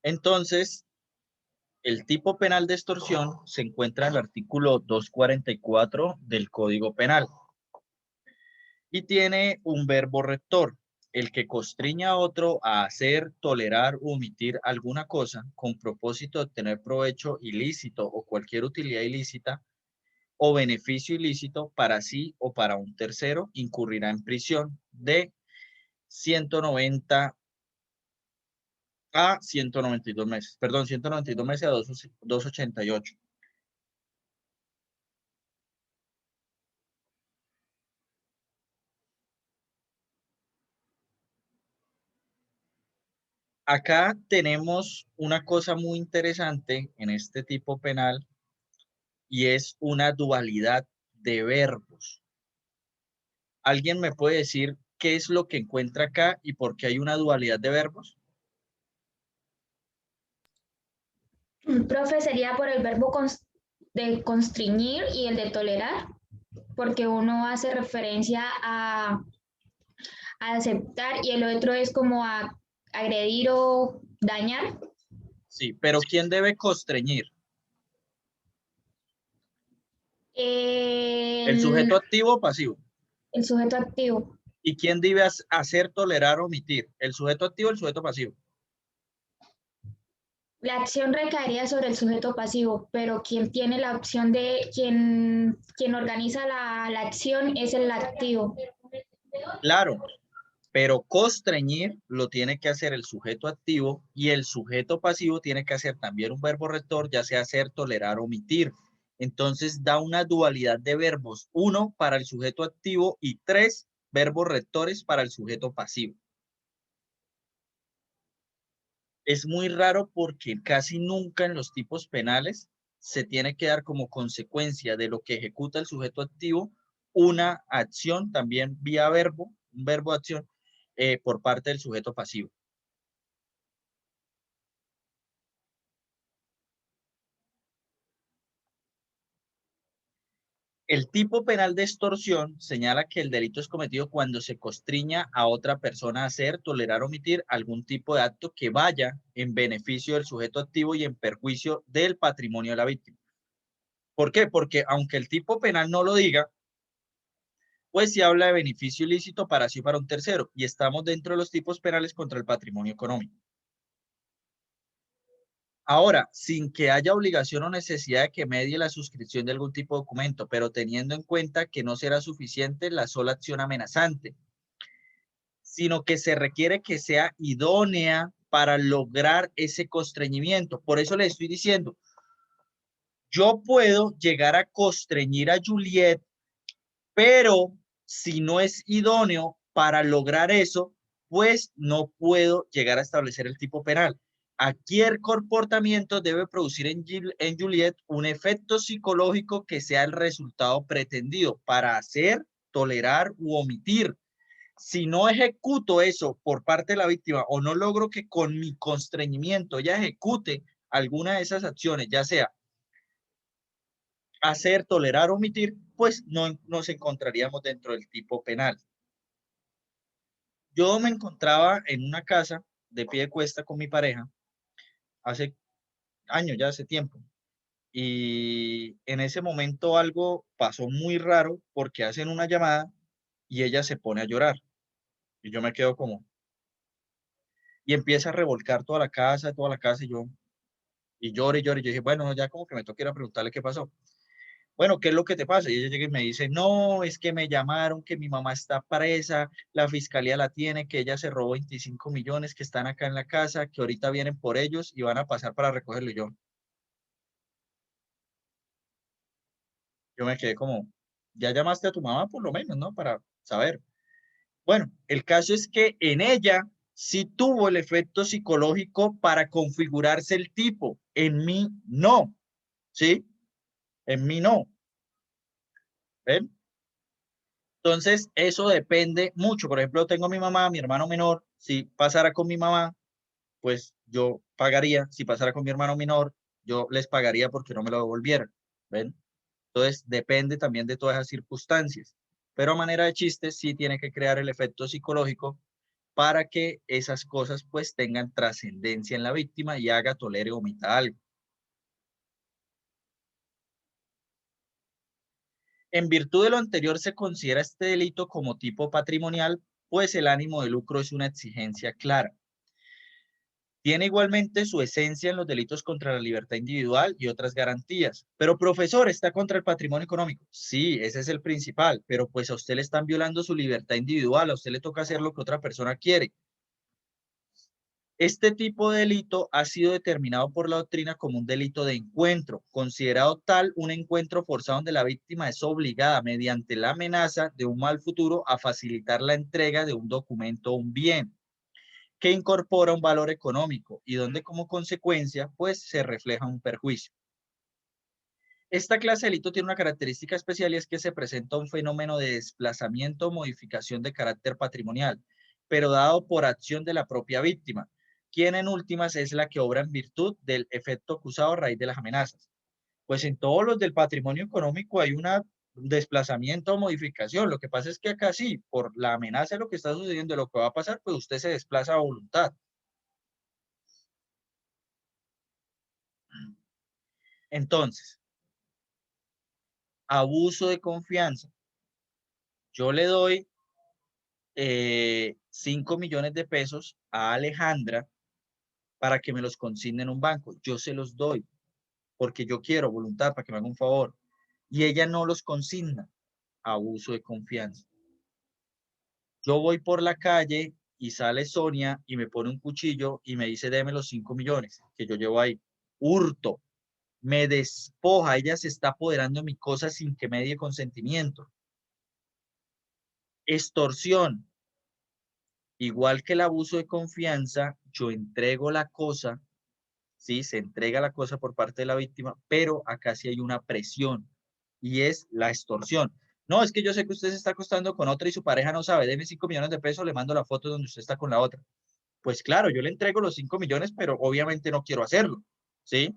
Entonces, el tipo penal de extorsión se encuentra en el artículo 244 del Código Penal y tiene un verbo rector, el que constriña a otro a hacer, tolerar o omitir alguna cosa con propósito de obtener provecho ilícito o cualquier utilidad ilícita o beneficio ilícito para sí o para un tercero, incurrirá en prisión de 190 a 192 meses, perdón, 192 meses a 288. Acá tenemos una cosa muy interesante en este tipo penal y es una dualidad de verbos. ¿Alguien me puede decir qué es lo que encuentra acá y por qué hay una dualidad de verbos? Profe, sería por el verbo de constriñir y el de tolerar, porque uno hace referencia a aceptar y el otro es como a agredir o dañar. Sí, pero ¿quién debe constreñir? ¿El El, sujeto activo o pasivo? el sujeto activo. ¿Y quién debe hacer, tolerar o omitir? ¿El sujeto activo o el sujeto pasivo? La acción recaería sobre el sujeto pasivo, pero quien tiene la opción de quien organiza la acción es el activo. Claro, pero constreñir lo tiene que hacer el sujeto activo y el sujeto pasivo tiene que hacer también un verbo rector, ya sea hacer, tolerar, omitir. Entonces da una dualidad de verbos, uno para el sujeto activo y tres verbos rectores para el sujeto pasivo. Es muy raro porque casi nunca en los tipos penales se tiene que dar como consecuencia de lo que ejecuta el sujeto activo una acción también vía verbo, un verbo de acción por parte del sujeto pasivo. El tipo penal de extorsión señala que el delito es cometido cuando se constriña a otra persona a hacer, tolerar o omitir algún tipo de acto que vaya en beneficio del sujeto activo y en perjuicio del patrimonio de la víctima. ¿Por qué? Porque aunque el tipo penal no lo diga, pues sí habla de beneficio ilícito para sí o para un tercero y estamos dentro de los tipos penales contra el patrimonio económico. Ahora, sin que haya obligación o necesidad de que medie la suscripción de algún tipo de documento, pero teniendo en cuenta que no será suficiente la sola acción amenazante, sino que se requiere que sea idónea para lograr ese constreñimiento. Por eso le estoy diciendo, yo puedo llegar a constreñir a Juliet, pero si no es idóneo para lograr eso, pues no puedo llegar a establecer el tipo penal. Aquí el comportamiento debe producir en Juliet un efecto psicológico que sea el resultado pretendido para hacer, tolerar u omitir. Si no ejecuto eso por parte de la víctima o no logro que con mi constreñimiento ella ejecute alguna de esas acciones, ya sea hacer, tolerar o omitir, pues no nos encontraríamos dentro del tipo penal. Yo me encontraba en una casa de pie de cuesta con mi pareja hace años, ya hace tiempo. Y en ese momento algo pasó muy raro porque hacen una llamada y ella se pone a llorar. Y yo me quedo como, y empieza a revolcar toda la casa, y yo, y llore, y llore. Yo dije, bueno, ya como que me toca ir a preguntarle qué pasó. Bueno, ¿qué es lo que te pasa? Y ella llega y me dice, no, es que me llamaron, que mi mamá está presa, la fiscalía la tiene, que ella se robó 25 millones, que están acá en la casa, que ahorita vienen por ellos y van a pasar para recogerlo. Y yo me quedé como, ya llamaste a tu mamá por lo menos, ¿no? Para saber. Bueno, el caso es que en ella sí tuvo el efecto psicológico para configurarse el tipo, en mí no, ¿sí? En mí no. ¿Ven? Entonces, eso depende mucho. Por ejemplo, tengo a mi mamá, mi hermano menor. Si pasara con mi mamá, pues yo pagaría. Si pasara con mi hermano menor, yo les pagaría porque no me lo devolvieran. ¿Ven? Entonces, depende también de todas esas circunstancias. Pero a manera de chiste, sí tiene que crear el efecto psicológico para que esas cosas pues tengan trascendencia en la víctima y haga, tolere o omita algo. En virtud de lo anterior, se considera este delito como tipo patrimonial, pues el ánimo de lucro es una exigencia clara. Tiene igualmente su esencia en los delitos contra la libertad individual y otras garantías. Pero, profesor, ¿está contra el patrimonio económico? Sí, ese es el principal, pero pues a usted le están violando su libertad individual, a usted le toca hacer lo que otra persona quiere. Este tipo de delito ha sido determinado por la doctrina como un delito de encuentro, considerado tal un encuentro forzado donde la víctima es obligada mediante la amenaza de un mal futuro a facilitar la entrega de un documento o un bien que incorpora un valor económico y donde como consecuencia pues se refleja un perjuicio. Esta clase de delito tiene una característica especial y es que se presenta un fenómeno de desplazamiento o modificación de carácter patrimonial, pero dado por acción de la propia víctima, quien en últimas es la que obra en virtud del efecto acusado a raíz de las amenazas. Pues en todos los del patrimonio económico hay un desplazamiento o modificación. Lo que pasa es que acá sí, por la amenaza de lo que está sucediendo, de lo que va a pasar, pues usted se desplaza a voluntad. Entonces, abuso de confianza. Yo le doy 5 millones de pesos a Alejandra para que me los consigne en un banco. Yo se los doy porque yo quiero voluntad para que me haga un favor. Y ella no los consigna. Abuso de confianza. Yo voy por la calle y sale Sonia y me pone un cuchillo y me dice, deme los 5 millones que yo llevo ahí. Hurto. Me despoja. Ella se está apoderando de mi cosa sin que me dé consentimiento. Extorsión. Igual que el abuso de confianza, yo entrego la cosa, ¿sí? Se entrega la cosa por parte de la víctima, pero acá sí hay una presión y es la extorsión. No, es que yo sé que usted se está acostando con otra y su pareja no sabe, deme 5 millones de pesos, le mando la foto donde usted está con la otra. Pues claro, yo le entrego los 5 millones, pero obviamente no quiero hacerlo, ¿sí?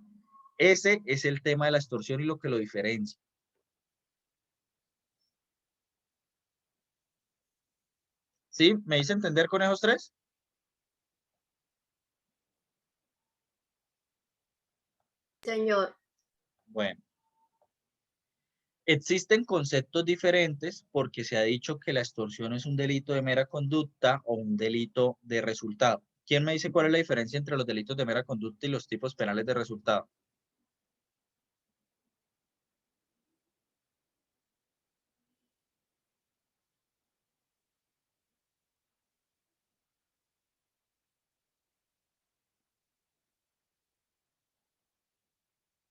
Ese es el tema de la extorsión y lo que lo diferencia. ¿Sí? ¿Me hice entender con esos tres? Señor. Bueno. Existen conceptos diferentes porque se ha dicho que la extorsión es un delito de mera conducta o un delito de resultado. ¿Quién me dice cuál es la diferencia entre los delitos de mera conducta y los tipos penales de resultado?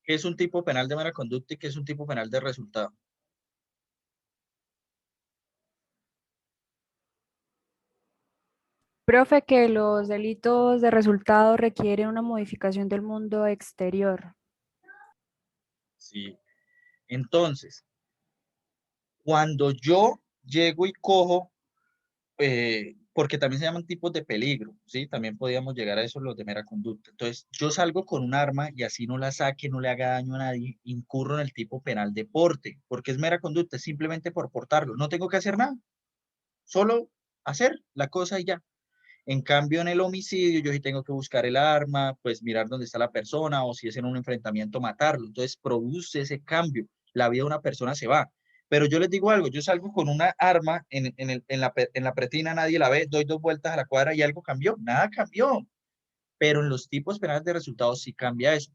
¿Qué es un tipo penal de mera conducta y qué es un tipo penal de resultado? Profe, que los delitos de resultado requieren una modificación del mundo exterior. Sí. Entonces, cuando yo llego y cojo, porque también se llaman tipos de peligro, ¿sí? También podríamos llegar a eso los de mera conducta. Entonces, yo salgo con un arma y así no la saque, no le haga daño a nadie, incurro en el tipo penal de porte, porque es mera conducta, es simplemente por portarlo. No tengo que hacer nada, solo hacer la cosa y ya. En cambio, en el homicidio, yo sí tengo que buscar el arma, pues mirar dónde está la persona o si es en un enfrentamiento, matarlo. Entonces, produce ese cambio. La vida de una persona se va. Pero yo les digo algo, yo salgo con una arma en la pretina, nadie la ve, doy 2 vueltas a la cuadra y algo cambió. Nada cambió. Pero en los tipos penales de resultados sí cambia eso.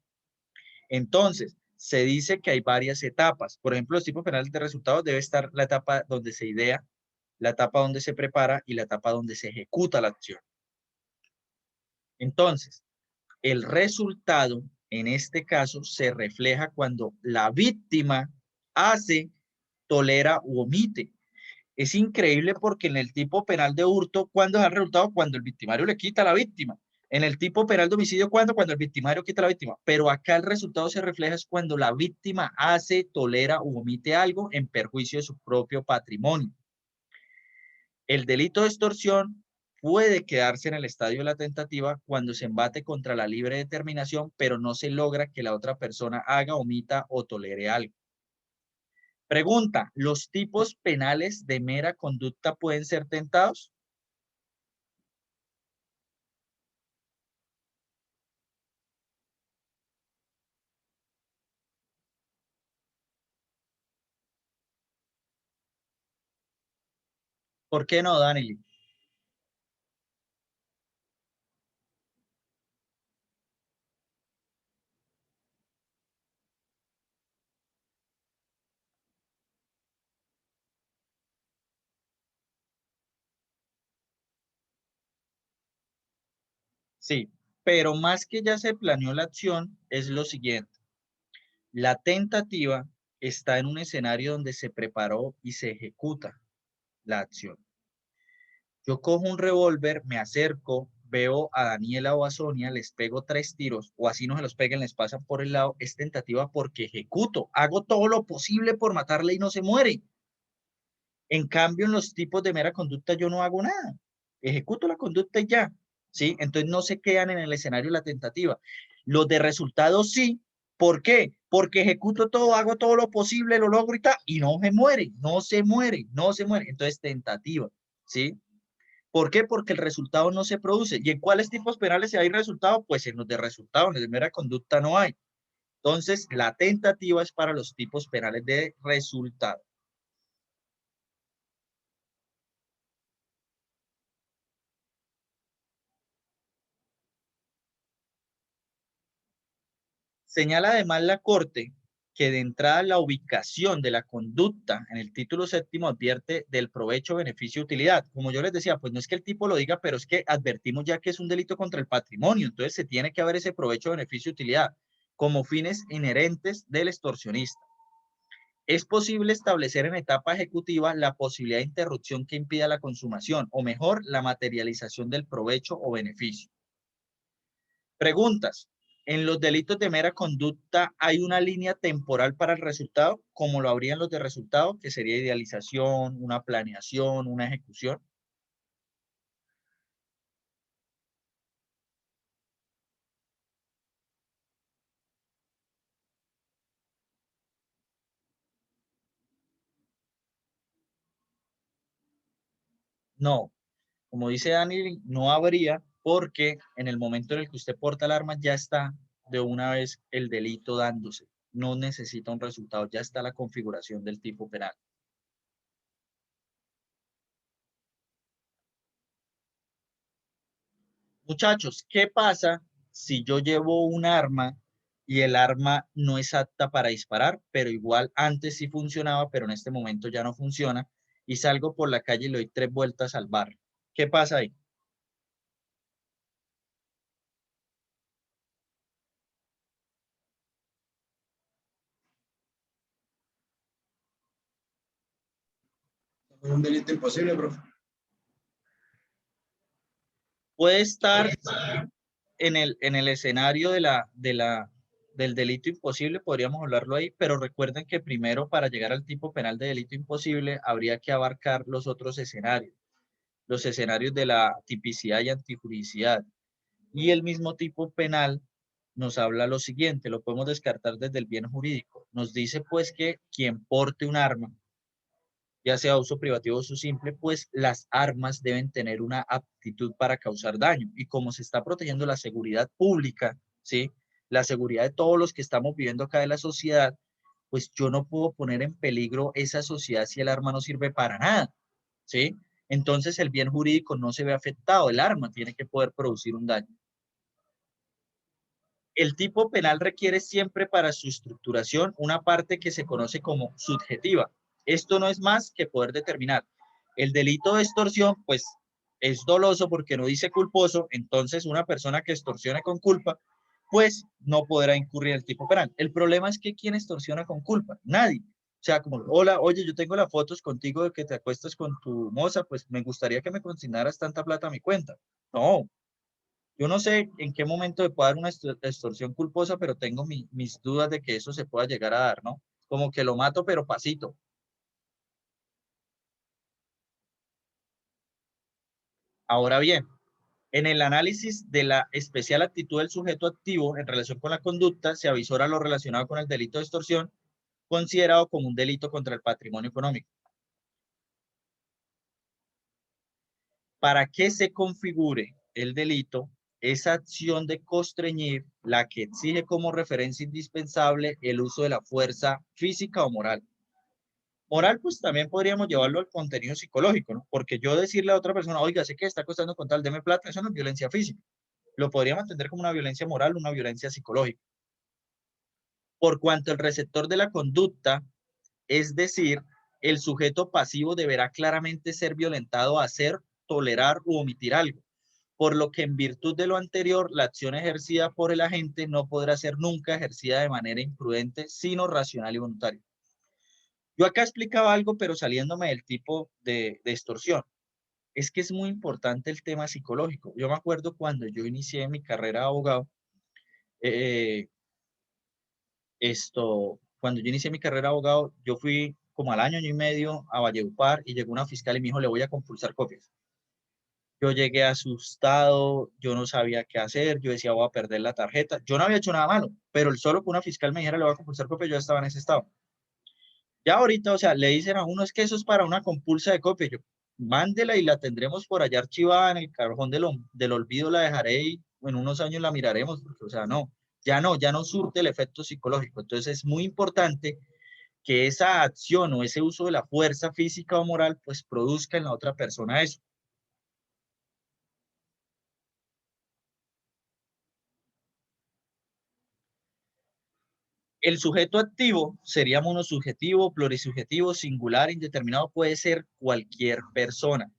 Entonces, se dice que hay varias etapas. Por ejemplo, los tipos penales de resultados debe estar la etapa donde se idea, la etapa donde se prepara y la etapa donde se ejecuta la acción. Entonces, el resultado, en este caso, se refleja cuando la víctima hace, tolera u omite. Es increíble porque en el tipo penal de hurto, ¿cuándo es el resultado? Cuando el victimario le quita a la víctima. En el tipo penal de homicidio, ¿cuándo? Cuando el victimario quita a la víctima. Pero acá el resultado se refleja es cuando la víctima hace, tolera u omite algo en perjuicio de su propio patrimonio. El delito de extorsión puede quedarse en el estadio de la tentativa cuando se embate contra la libre determinación, pero no se logra que la otra persona haga, omita o tolere algo. Pregunta, ¿los tipos penales de mera conducta pueden ser tentados? ¿Por qué no, Dani? Sí, pero más que ya se planeó la acción, es lo siguiente. La tentativa está en un escenario donde se preparó y se ejecuta la acción. Yo cojo un revólver, me acerco, veo a Daniela o a Sonia, les pego 3 tiros, o así no se los peguen, les pasan por el lado, es tentativa porque ejecuto, hago todo lo posible por matarle y no se muere. En cambio, en los tipos de mera conducta yo no hago nada, ejecuto la conducta y ya, ¿sí? Entonces no se quedan en el escenario de la tentativa. Los de resultados sí. ¿Por qué? Porque ejecuto todo, hago todo lo posible, lo logro y tal, y no se muere, no se muere, no se muere. Entonces, tentativa, ¿sí? ¿Por qué? Porque el resultado no se produce. ¿Y en cuáles tipos penales hay resultado? Pues en los de resultado, en los de mera conducta no hay. Entonces, la tentativa es para los tipos penales de resultado. Señala además la Corte que de entrada la ubicación de la conducta en el título séptimo advierte del provecho, beneficio, utilidad. Como yo les decía, pues no es que el tipo lo diga, pero es que advertimos ya que es un delito contra el patrimonio, entonces se tiene que haber ese provecho, beneficio, utilidad como fines inherentes del extorsionista. Es posible establecer en etapa ejecutiva la posibilidad de interrupción que impida la consumación, o mejor, la materialización del provecho o beneficio. Preguntas. ¿En los delitos de mera conducta hay una línea temporal para el resultado, como lo habría en los de resultado, que sería idealización, una planeación, una ejecución? No. Como dice Dani, no habría, porque en el momento en el que usted porta el arma ya está de una vez el delito dándose. No necesita un resultado, ya está la configuración del tipo penal. Muchachos, ¿qué pasa si yo llevo un arma y el arma no es apta para disparar, pero igual antes sí funcionaba, pero en este momento ya no funciona, y salgo por la calle y le doy 3 vueltas al bar? ¿Qué pasa ahí? Es un delito imposible, profe. Puede estar en el escenario del delito imposible, podríamos hablarlo ahí, pero recuerden que primero para llegar al tipo penal de delito imposible habría que abarcar los otros escenarios, los escenarios de la tipicidad y antijuricidad. Y el mismo tipo penal nos habla lo siguiente, lo podemos descartar desde el bien jurídico. Nos dice pues que quien porte un arma, ya sea uso privativo o uso simple, pues las armas deben tener una aptitud para causar daño. Y como se está protegiendo la seguridad pública, ¿sí? La seguridad de todos los que estamos viviendo acá de la sociedad, pues yo no puedo poner en peligro esa sociedad si el arma no sirve para nada, ¿sí? Entonces el bien jurídico no se ve afectado, el arma tiene que poder producir un daño. El tipo penal requiere siempre para su estructuración una parte que se conoce como subjetiva. Esto no es más que poder determinar. El delito de extorsión, pues, es doloso porque no dice culposo, entonces una persona que extorsione con culpa, pues no podrá incurrir en el tipo penal. El problema es que ¿quién extorsiona con culpa? Nadie. O sea, como, hola, oye, yo tengo las fotos contigo de que te acuestas con tu moza, pues me gustaría que me consignaras tanta plata a mi cuenta. No, yo no sé en qué momento se puede dar una extorsión culposa, pero tengo mis dudas de que eso se pueda llegar a dar, ¿no? Como que lo mato, pero pasito. Ahora bien, en el análisis de la especial actitud del sujeto activo en relación con la conducta, se avisora lo relacionado con el delito de extorsión, considerado como un delito contra el patrimonio económico. Para que se configure el delito, esa acción de constreñir la que exige como referencia indispensable el uso de la fuerza física o moral. Moral, pues también podríamos llevarlo al contenido psicológico, ¿no? Porque yo decirle a otra persona, oiga, sé que está costando con tal, deme plata, eso no es violencia física. Lo podríamos entender como una violencia moral, una violencia psicológica. Por cuanto el receptor de la conducta, es decir, el sujeto pasivo deberá claramente ser violentado a hacer, tolerar u omitir algo, por lo que en virtud de lo anterior, la acción ejercida por el agente no podrá ser nunca ejercida de manera imprudente, sino racional y voluntaria. Yo acá explicaba algo, pero saliéndome del tipo de extorsión. Es que es muy importante el tema psicológico. Yo me acuerdo cuando yo inicié mi carrera de abogado, eh, cuando yo inicié mi carrera de abogado, yo fui como al año y medio a Valledupar y llegó una fiscal y me dijo, le voy a compulsar copias. Yo llegué asustado, yo no sabía qué hacer, yo decía, voy a perder la tarjeta. Yo no había hecho nada malo, pero el solo que una fiscal me dijera, le voy a compulsar copias, yo estaba en ese estado. Ya ahorita, o sea, le dicen a uno, es que eso es para una compulsa de copia. Yo, mándela y la tendremos por allá archivada en el cajón del olvido, la dejaré y en unos años la miraremos, porque, o sea, no, ya no surte el efecto psicológico. Entonces es muy importante que esa acción o ese uso de la fuerza física o moral, pues produzca en la otra persona eso. El sujeto activo sería monosubjetivo, plurisubjetivo, singular, indeterminado, puede ser cualquier persona.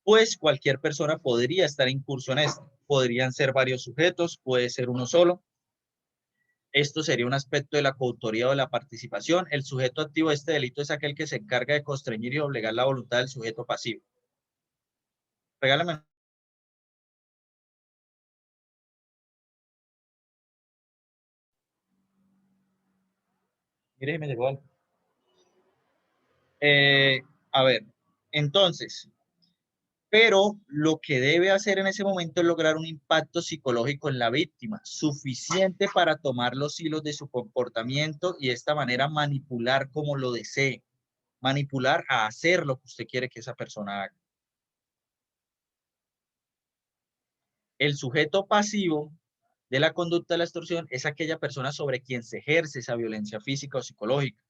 Pues cualquier persona podría estar incurso en esto. Podrían ser varios sujetos, puede ser uno solo. Esto sería un aspecto de la coautoría o de la participación. El sujeto activo de este delito es aquel que se encarga de constreñir y obligar la voluntad del sujeto pasivo. Regálame. Mire, me llegó algo. A ver, entonces, pero lo que debe hacer en ese momento es lograr un impacto psicológico en la víctima, suficiente para tomar los hilos de su comportamiento y de esta manera manipular como lo desee, manipular a hacer lo que usted quiere que esa persona haga. El sujeto pasivo de la conducta de la extorsión es aquella persona sobre quien se ejerce esa violencia física o psicológica,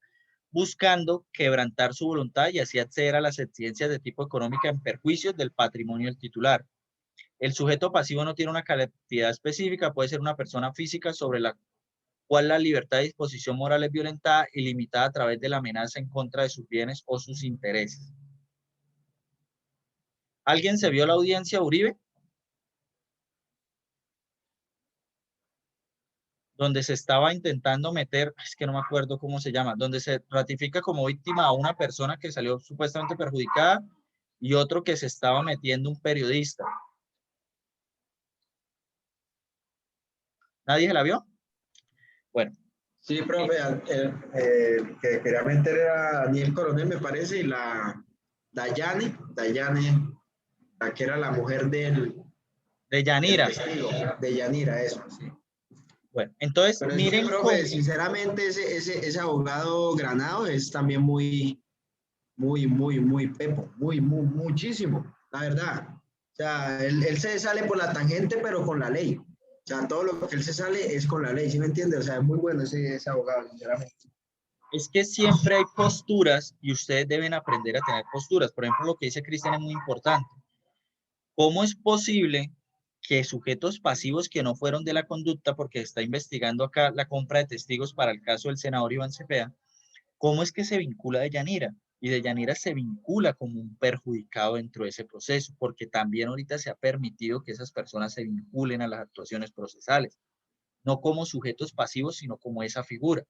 buscando quebrantar su voluntad y así acceder a las exigencias de tipo económica en perjuicio del patrimonio del titular. El sujeto pasivo no tiene una cantidad específica, puede ser una persona física sobre la cual la libertad de disposición moral es violentada y limitada a través de la amenaza en contra de sus bienes o sus intereses. ¿Alguien se vio la audiencia Uribe? Donde se estaba intentando meter, es que no me acuerdo cómo se llama, donde se ratifica como víctima a una persona que salió supuestamente perjudicada y otro que se estaba metiendo un periodista. ¿Nadie se la vio? Bueno. Sí, profe, que quería meter era Daniel Coronel, me parece, y la Dayane, la que era la mujer De Yanira. del testigo, de Yanira, eso, sí. Bueno, entonces, pero miren, sí, profe, sinceramente, ese abogado Granado es también muy pepo, muchísimo, la verdad. O sea, él se sale por la tangente, pero con la ley. O sea, todo lo que él se sale es con la ley, ¿sí me entiende? O sea, es muy bueno ese abogado, sinceramente. es que siempre hay posturas y ustedes deben aprender a tener posturas. Por ejemplo, lo que dice Cristian es muy importante. ¿Cómo es posible que sujetos pasivos que no fueron de la conducta, porque está investigando acá la compra de testigos para el caso del senador Iván Cepeda, cómo es que se vincula de Yanira? Y de Yanira se vincula como un perjudicado dentro de ese proceso, porque también ahorita se ha permitido que esas personas se vinculen a las actuaciones procesales, no como sujetos pasivos, sino como esa figura.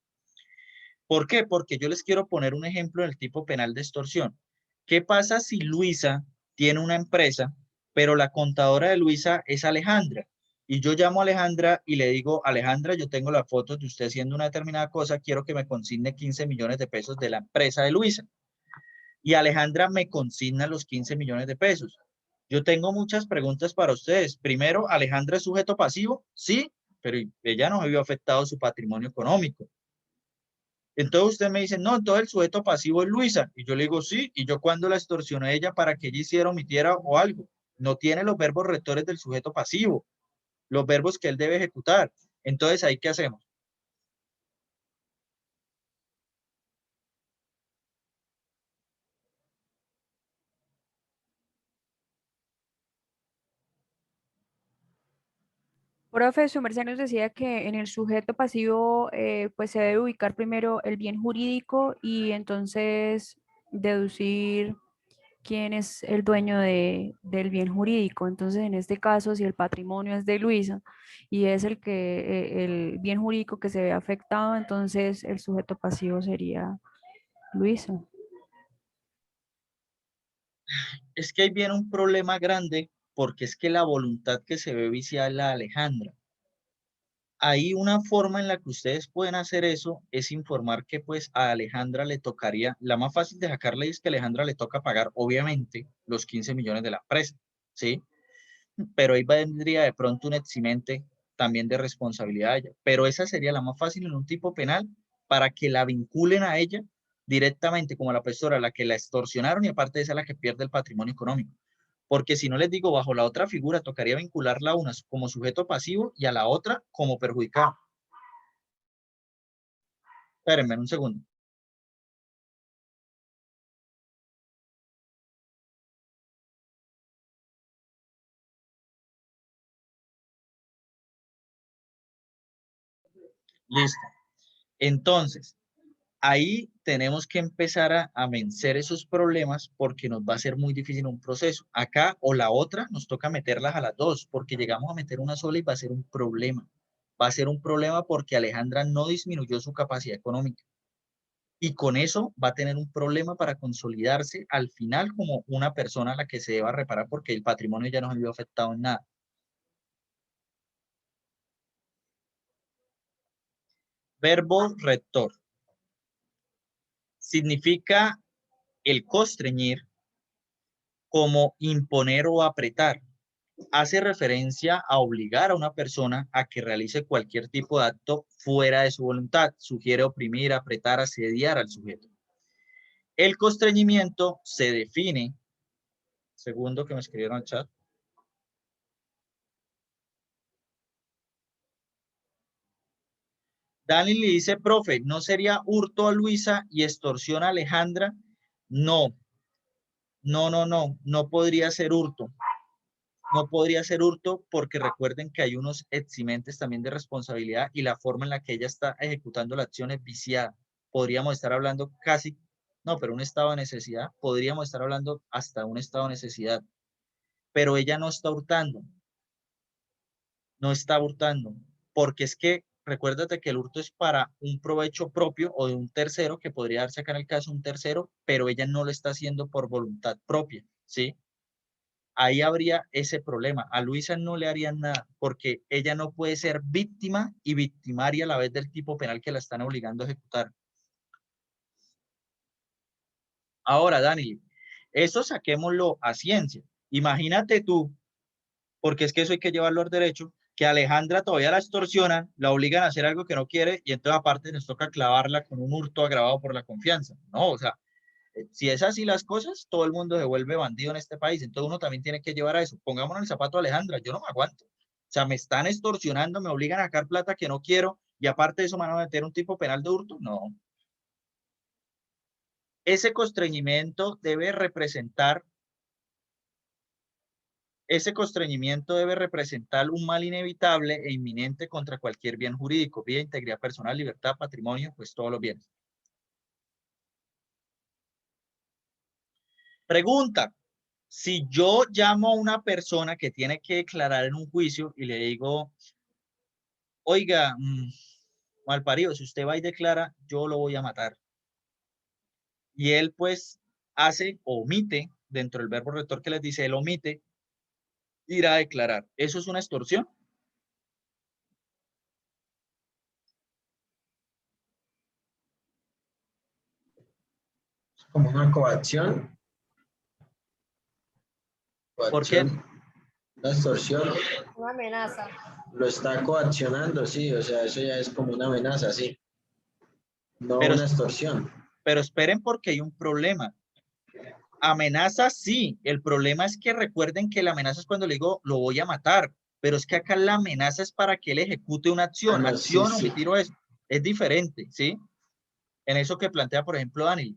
¿Por qué? Porque yo les quiero poner un ejemplo del tipo penal de extorsión. ¿Qué pasa si Luisa tiene una empresa, pero la contadora de Luisa es Alejandra? Y yo llamo a Alejandra y le digo, Alejandra, yo tengo las fotos de usted haciendo una determinada cosa, quiero que me consigne 15 millones de pesos de la empresa de Luisa. Y Alejandra me consigna los 15 millones de pesos. Yo tengo muchas preguntas para ustedes. Primero, ¿Alejandra es sujeto pasivo? Sí, pero ella no había afectado su patrimonio económico. Entonces usted me dice, no, entonces el sujeto pasivo es Luisa. Y yo le digo, sí, y yo cuando la extorsioné a ella para que ella hiciera, omitiera o algo. No tiene los verbos rectores del sujeto pasivo, los verbos que él debe ejecutar. Entonces, ¿ahí qué hacemos? Profe, su merced nos decía que en el sujeto pasivo pues se debe ubicar primero el bien jurídico y entonces deducir quién es el dueño del bien jurídico. Entonces, en este caso, si el patrimonio es de Luisa y es el bien jurídico que se ve afectado, entonces el sujeto pasivo sería Luisa. Es que ahí viene un problema grande porque es que la voluntad que se ve viciada es la de Alejandra. Ahí una forma en la que ustedes pueden hacer eso es informar que pues a Alejandra le tocaría, la más fácil de sacarle es que a Alejandra le toca pagar obviamente los 15 millones de la empresa, ¿sí? Pero ahí vendría de pronto un eximente también de responsabilidad a ella. Pero esa sería la más fácil en un tipo penal para que la vinculen a ella directamente como la persona a la que la extorsionaron y aparte de esa la que pierde el patrimonio económico. Porque si no les digo, bajo la otra figura tocaría vincularla a una como sujeto pasivo y a la otra como perjudicado. Espérenme un segundo. Listo. Entonces, ahí tenemos que empezar a vencer esos problemas porque nos va a ser muy difícil un proceso. Acá o la otra nos toca meterlas a las dos porque llegamos a meter una sola y va a ser un problema. Va a ser un problema porque Alejandra no disminuyó su capacidad económica y con eso va a tener un problema para consolidarse al final como una persona a la que se deba reparar porque el patrimonio ya no se vio afectado en nada. Verbo rector significa el constreñir como imponer o apretar. Hace referencia a obligar a una persona a que realice cualquier tipo de acto fuera de su voluntad. Sugiere oprimir, apretar, asediar al sujeto. El constreñimiento se define, segundo que me escribieron al chat, Dani le dice, profe, ¿no sería hurto a Luisa y extorsión a Alejandra? No, no podría ser hurto. No podría ser hurto porque recuerden que hay unos eximentes también de responsabilidad y la forma en la que ella está ejecutando la acción es viciada. Podríamos estar hablando casi, no, pero un estado de necesidad, podríamos estar hablando hasta un estado de necesidad, pero ella no está hurtando, no está hurtando, porque es que recuérdate que el hurto es para un provecho propio o de un tercero, que podría darse acá en el caso un tercero, pero ella no lo está haciendo por voluntad propia, ¿sí? Ahí habría ese problema. A Luisa no le harían nada porque ella no puede ser víctima y victimaria a la vez del tipo penal que la están obligando a ejecutar. Ahora, Dani, eso saquémoslo a ciencia. Imagínate tú, porque es que eso hay que llevarlo al derecho, que a Alejandra todavía la extorsionan, la obligan a hacer algo que no quiere y entonces aparte nos toca clavarla con un hurto agravado por la confianza. No, o sea, si es así las cosas, todo el mundo se vuelve bandido en este país. Entonces uno también tiene que llevar a eso. Pongámonos el zapato a Alejandra, yo no me aguanto. O sea, me están extorsionando, me obligan a sacar plata que no quiero y aparte de eso me van a meter un tipo penal de hurto. No. Ese constreñimiento debe representar, ese constreñimiento debe representar un mal inevitable e inminente contra cualquier bien jurídico, vida, integridad personal, libertad, patrimonio, pues todos los bienes. Pregunta. Si yo llamo a una persona que tiene que declarar en un juicio y le digo, oiga, malparido, si usted va y declara, yo lo voy a matar. Y él pues hace, omite, dentro del verbo rector que les dice, él omite, ir a declarar. ¿Eso es una extorsión? Como una coacción. ¿Por qué? Una extorsión. Una amenaza. Lo está coaccionando, sí, o sea, eso ya es como una amenaza, sí. No Pero, una extorsión. pero esperen porque hay un problema. Amenaza sí, el problema es que recuerden que la amenaza es cuando le digo, lo voy a matar, pero es que acá la amenaza es para que él ejecute una acción, No, sí, acción, sí. omitir o eso. Es diferente, ¿sí? En eso que plantea, por ejemplo, Dani.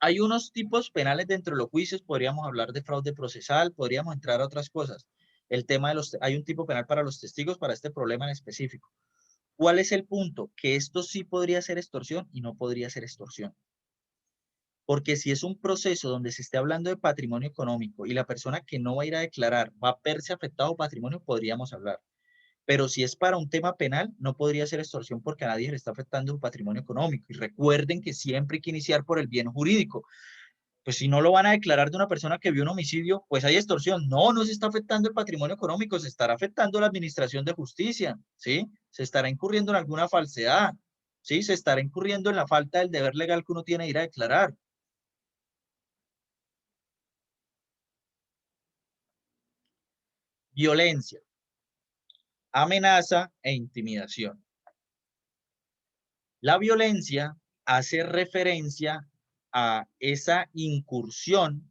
Hay unos tipos penales dentro de los juicios, podríamos hablar de fraude procesal, podríamos entrar a otras cosas. El tema de hay un tipo penal para los testigos para este problema en específico. ¿Cuál es el punto? Que esto sí podría ser extorsión y no podría ser extorsión. Porque si es un proceso donde se esté hablando de patrimonio económico y la persona que no va a ir a declarar va a verse afectado patrimonio, podríamos hablar. Pero si es para un tema penal, no podría ser extorsión porque a nadie le está afectando un patrimonio económico. Y recuerden que siempre hay que iniciar por el bien jurídico. Pues si no lo van a declarar de una persona que vio un homicidio, pues hay extorsión. No, no se está afectando el patrimonio económico, se estará afectando la administración de justicia, ¿sí? Se estará incurriendo en alguna falsedad, ¿sí? Se estará incurriendo en la falta del deber legal que uno tiene de ir a declarar. Violencia, amenaza e intimidación. La violencia hace referencia a esa incursión.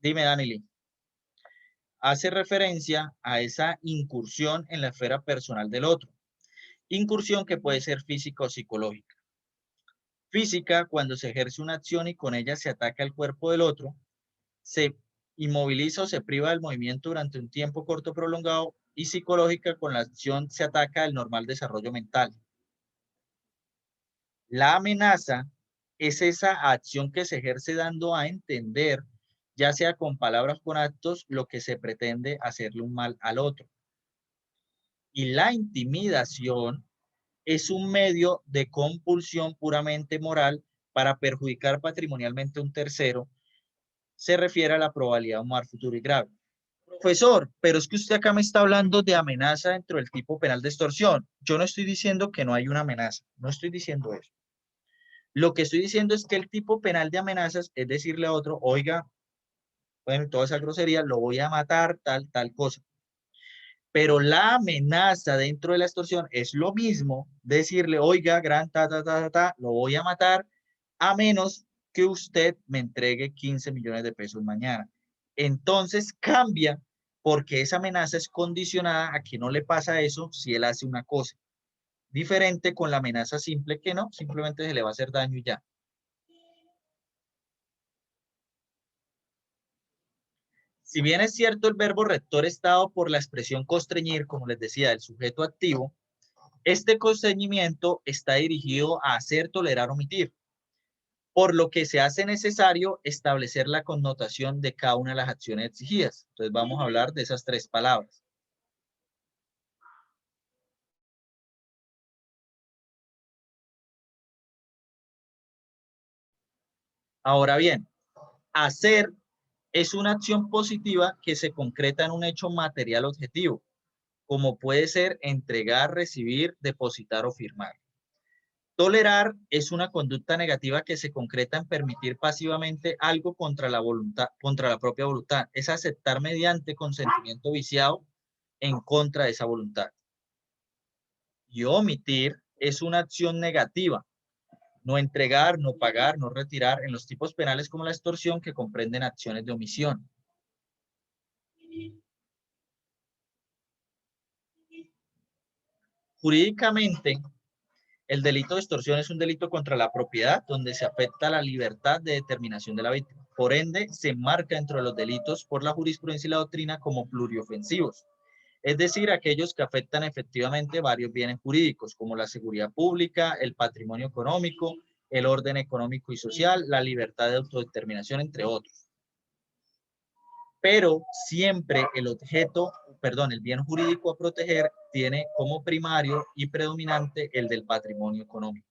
Dime, Danily. Hace referencia a esa incursión en la esfera personal del otro. Incursión que puede ser física o psicológica. Física, cuando se ejerce una acción y con ella se ataca el cuerpo del otro, se inmoviliza o se priva del movimiento durante un tiempo corto o prolongado, y psicológica, con la acción se ataca el normal desarrollo mental. La amenaza es esa acción que se ejerce dando a entender, ya sea con palabras o con actos, lo que se pretende hacerle un mal al otro. Y la intimidación es un medio de compulsión puramente moral para perjudicar patrimonialmente a un tercero. Se refiere a la probabilidad de un mal futuro y grave. Profesor, pero es que usted acá me está hablando de amenaza dentro del tipo penal de extorsión. Yo no estoy diciendo que no hay una amenaza, no estoy diciendo eso. Lo que estoy diciendo es que el tipo penal de amenazas es decirle a otro, oiga, bueno, toda esa grosería, lo voy a matar, tal cosa. Pero la amenaza dentro de la extorsión es lo mismo, decirle, oiga, gran lo voy a matar, a menos que usted me entregue 15 millones de pesos mañana. Entonces cambia, porque esa amenaza es condicionada a que no le pasa eso si él hace una cosa. Diferente con la amenaza simple, que no, simplemente se le va a hacer daño y ya. Si bien es cierto el verbo rector está dado por la expresión constreñir, como les decía, del sujeto activo, este constreñimiento está dirigido a hacer, tolerar, omitir, por lo que se hace necesario establecer la connotación de cada una de las acciones exigidas. Entonces vamos a hablar de esas tres palabras. Ahora bien, hacer es una acción positiva que se concreta en un hecho material objetivo, como puede ser entregar, recibir, depositar o firmar. Tolerar es una conducta negativa que se concreta en permitir pasivamente algo contra la voluntad, contra la propia voluntad. Es aceptar mediante consentimiento viciado en contra de esa voluntad. Y omitir es una acción negativa. No entregar, no pagar, no retirar, en los tipos penales como la extorsión, que comprenden acciones de omisión. Jurídicamente, el delito de extorsión es un delito contra la propiedad donde se afecta la libertad de determinación de la víctima. Por ende, se marca dentro de los delitos por la jurisprudencia y la doctrina como pluriofensivos. Es decir, aquellos que afectan efectivamente varios bienes jurídicos, como la seguridad pública, el patrimonio económico, el orden económico y social, la libertad de autodeterminación, entre otros. Pero siempre el el bien jurídico a proteger tiene como primario y predominante el del patrimonio económico.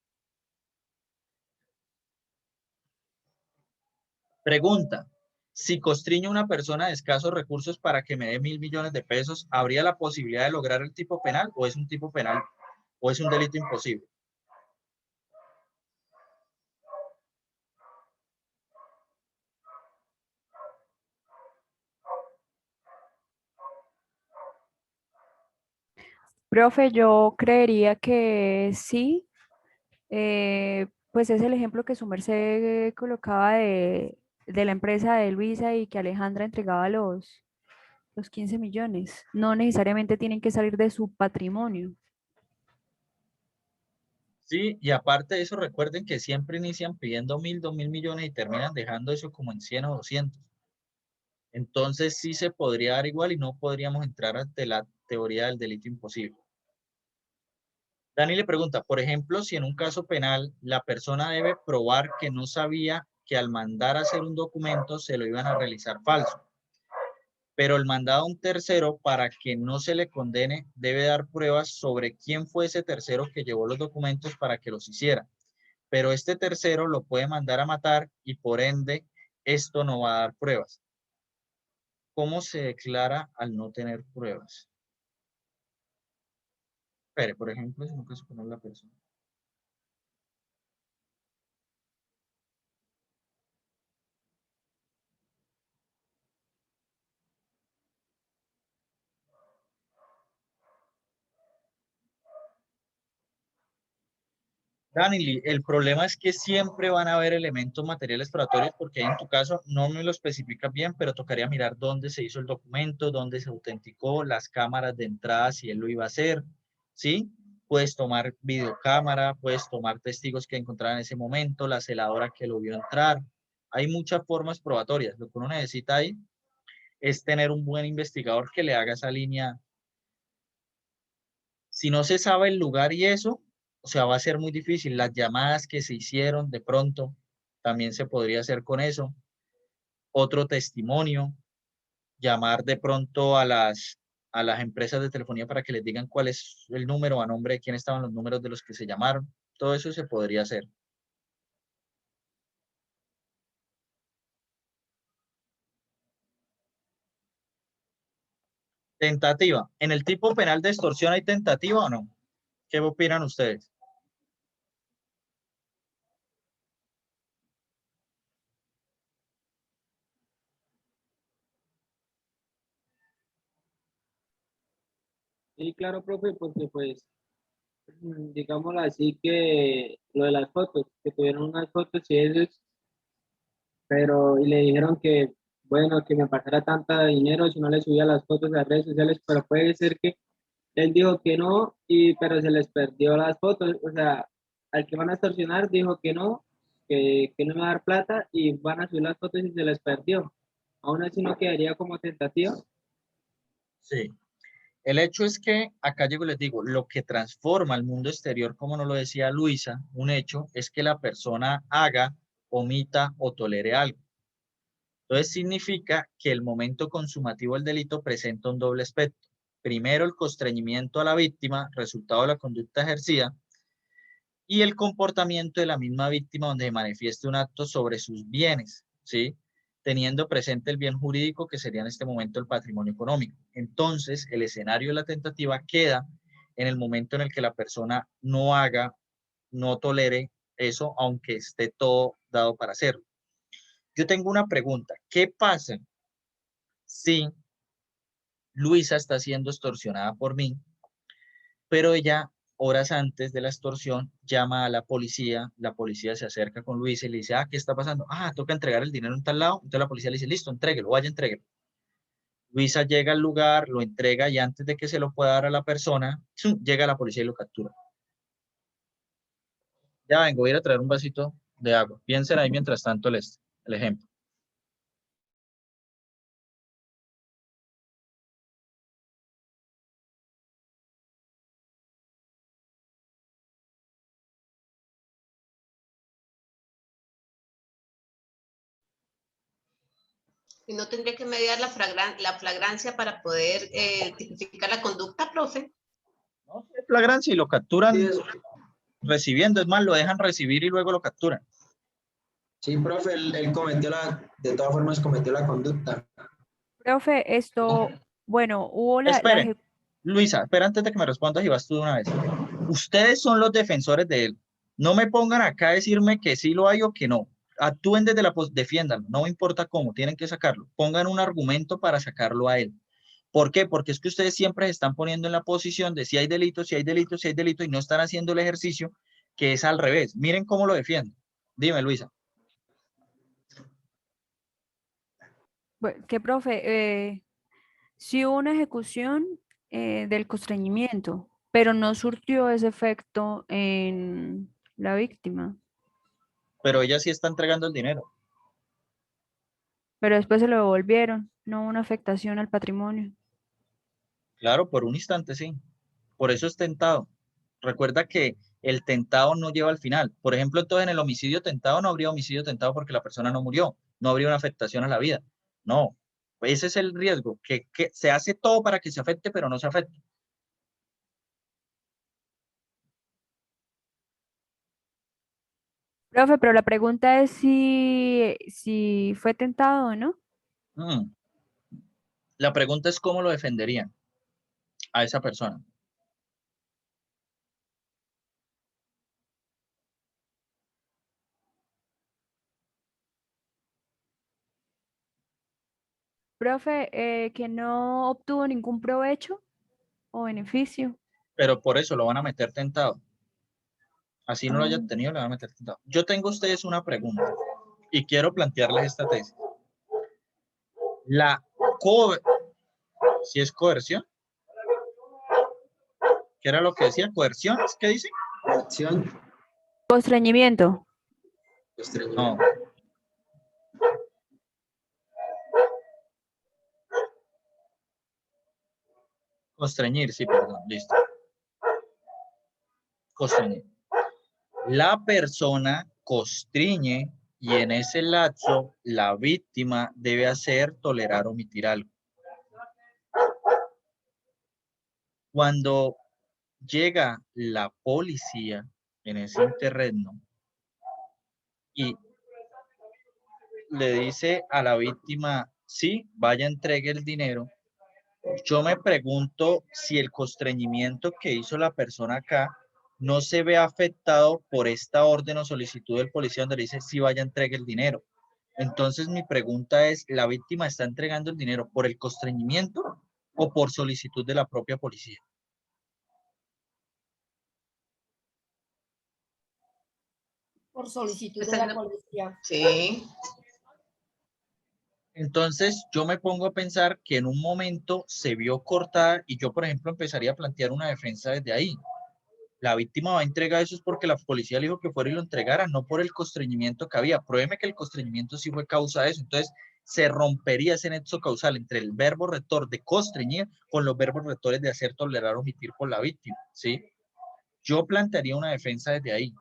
Pregunta: si constriño a una persona de escasos recursos para que me dé 1.000 millones de pesos, ¿habría la posibilidad de lograr el tipo penal o es un tipo penal o es un delito imposible? Profe, yo creería que sí. Pues es el ejemplo que su merced colocaba de la empresa de Luisa y que Alejandra entregaba los 15 millones. No necesariamente tienen que salir de su patrimonio. Sí, y aparte de eso, recuerden que siempre inician pidiendo 1.000, 2.000 millones y terminan dejando eso como en 100 o 200. Entonces sí se podría dar igual y no podríamos entrar ante la teoría del delito imposible. Dani le pregunta, por ejemplo, si en un caso penal la persona debe probar que no sabía que al mandar a hacer un documento se lo iban a realizar falso, pero el mandado a un tercero para que no se le condene debe dar pruebas sobre quién fue ese tercero que llevó los documentos para que los hiciera, pero este tercero lo puede mandar a matar y por ende esto no va a dar pruebas. ¿Cómo se declara al no tener pruebas? Espere, por ejemplo, si no caso penal la persona. Dani, el problema es que siempre van a haber elementos materiales probatorios porque ahí en tu caso no me lo especificas bien, pero tocaría mirar dónde se hizo el documento, dónde se autenticó, las cámaras de entrada, si él lo iba a hacer, ¿sí? Puedes tomar videocámara, puedes tomar testigos que encontraran en ese momento, la celadora que lo vio entrar. Hay muchas formas probatorias. Lo que uno necesita ahí es tener un buen investigador que le haga esa línea. Si no se sabe el lugar y eso, o sea, va a ser muy difícil. Las llamadas que se hicieron de pronto, también se podría hacer con eso. Otro testimonio, llamar de pronto a las empresas de telefonía para que les digan cuál es el número, a nombre de quién estaban los números de los que se llamaron. Todo eso se podría hacer. Tentativa. ¿En el tipo penal de extorsión hay tentativa o no? ¿Qué opinan ustedes? Sí, claro, profe, porque pues, digámoslo así, que lo de las fotos, que tuvieron unas fotos y eso, pero, y le dijeron que, bueno, que me pasara tanta dinero si no le subía las fotos a las redes sociales, pero puede ser que él dijo que no, pero se les perdió las fotos, o sea, al que van a extorsionar dijo que no iba a dar plata y van a subir las fotos y se les perdió. Aún así no quedaría como tentativa. Sí. El hecho es que, acá llego y les digo, lo que transforma el mundo exterior, como nos lo decía Luisa, un hecho es que la persona haga, omita o tolere algo. Entonces significa que el momento consumativo del delito presenta un doble aspecto. Primero, el constreñimiento a la víctima, resultado de la conducta ejercida, y el comportamiento de la misma víctima donde manifieste un acto sobre sus bienes, ¿sí? Teniendo presente el bien jurídico que sería en este momento el patrimonio económico. Entonces, el escenario de la tentativa queda en el momento en el que la persona no haga, no tolere eso, aunque esté todo dado para hacerlo. Yo tengo una pregunta. ¿Qué pasa si Luisa está siendo extorsionada por mí, pero ella horas antes de la extorsión llama a la policía se acerca con Luisa y le dice, ¿qué está pasando? Toca entregar el dinero en tal lado. Entonces la policía le dice, listo, entréguelo, vaya, entréguelo. Luisa llega al lugar, lo entrega y antes de que se lo pueda dar a la persona, ¡zum!, llega la policía y lo captura. Ya vengo, voy a ir a traer un vasito de agua. Piensen ahí mientras tanto el ejemplo. ¿Y no tendría que mediar la flagrancia para poder tipificar la conducta, profe? No sé, flagrancia y lo capturan Sí, recibiendo. Es más, lo dejan recibir y luego lo capturan. sí, profe, él cometió de todas formas cometió la conducta. Profe, esto, bueno, hubo la Espere, Luisa, espera antes de que me respondas y vas tú de una vez. Ustedes son los defensores de él. No me pongan acá a decirme que sí lo hay o que no. Actúen desde defiéndanlo, no importa cómo, tienen que sacarlo. Pongan un argumento para sacarlo a él. ¿Por qué? Porque es que ustedes siempre se están poniendo en la posición de si hay delito, si hay delito, si hay delito y no están haciendo el ejercicio que es al revés. Miren cómo lo defienden. Dime, Luisa. profe, si hubo una ejecución del constreñimiento, pero no surtió ese efecto en la víctima. Pero ella sí está entregando el dinero. Pero después se lo devolvieron, no hubo una afectación al patrimonio. Claro, por un instante sí. Por eso es tentado. Recuerda que el tentado no lleva al final. Por ejemplo, entonces en el homicidio tentado no habría homicidio tentado porque la persona no murió, no habría una afectación a la vida. No, ese es el riesgo, que se hace todo para que se afecte, pero no se afecte. Profe, pero la pregunta es si fue tentado o no. Mm. La pregunta es cómo lo defenderían a esa persona. Profe, que no obtuvo ningún provecho o beneficio. Pero por eso lo van a meter tentado. Así no lo haya Ah, tenido, le van a meter tentado. Yo tengo a ustedes una pregunta y quiero plantearles esta tesis. La si es coerción, ¿qué era lo que decía? ¿Coerción? ¿Qué dice? Acción, Constreñimiento. No, estreñimiento. constreñir, sí, perdón, listo. Constreñir. La persona constriñe y en ese lapso la víctima debe hacer, tolerar, omitir algo. Cuando llega la policía en ese interregno y le dice a la víctima, sí, vaya, entregue el dinero, yo me pregunto si el constreñimiento que hizo la persona acá no se ve afectado por esta orden o solicitud del policía donde le dice, sí, vaya, entregue el dinero. Entonces mi pregunta es, ¿la víctima está entregando el dinero por el constreñimiento o por solicitud de la propia policía? Por solicitud Pues de la hay una- policía. Sí, Entonces yo me pongo a pensar que en un momento se vio cortada y yo, por ejemplo, empezaría a plantear una defensa desde ahí. La víctima va a entregar eso es porque la policía le dijo que fuera y lo entregara, no por el constreñimiento que había. Pruébeme que el constreñimiento sí fue causa de eso. Entonces se rompería ese nexo causal entre el verbo rector de constreñir con los verbos rectores de hacer, tolerar, omitir por la víctima, ¿sí? Yo plantearía una defensa desde ahí,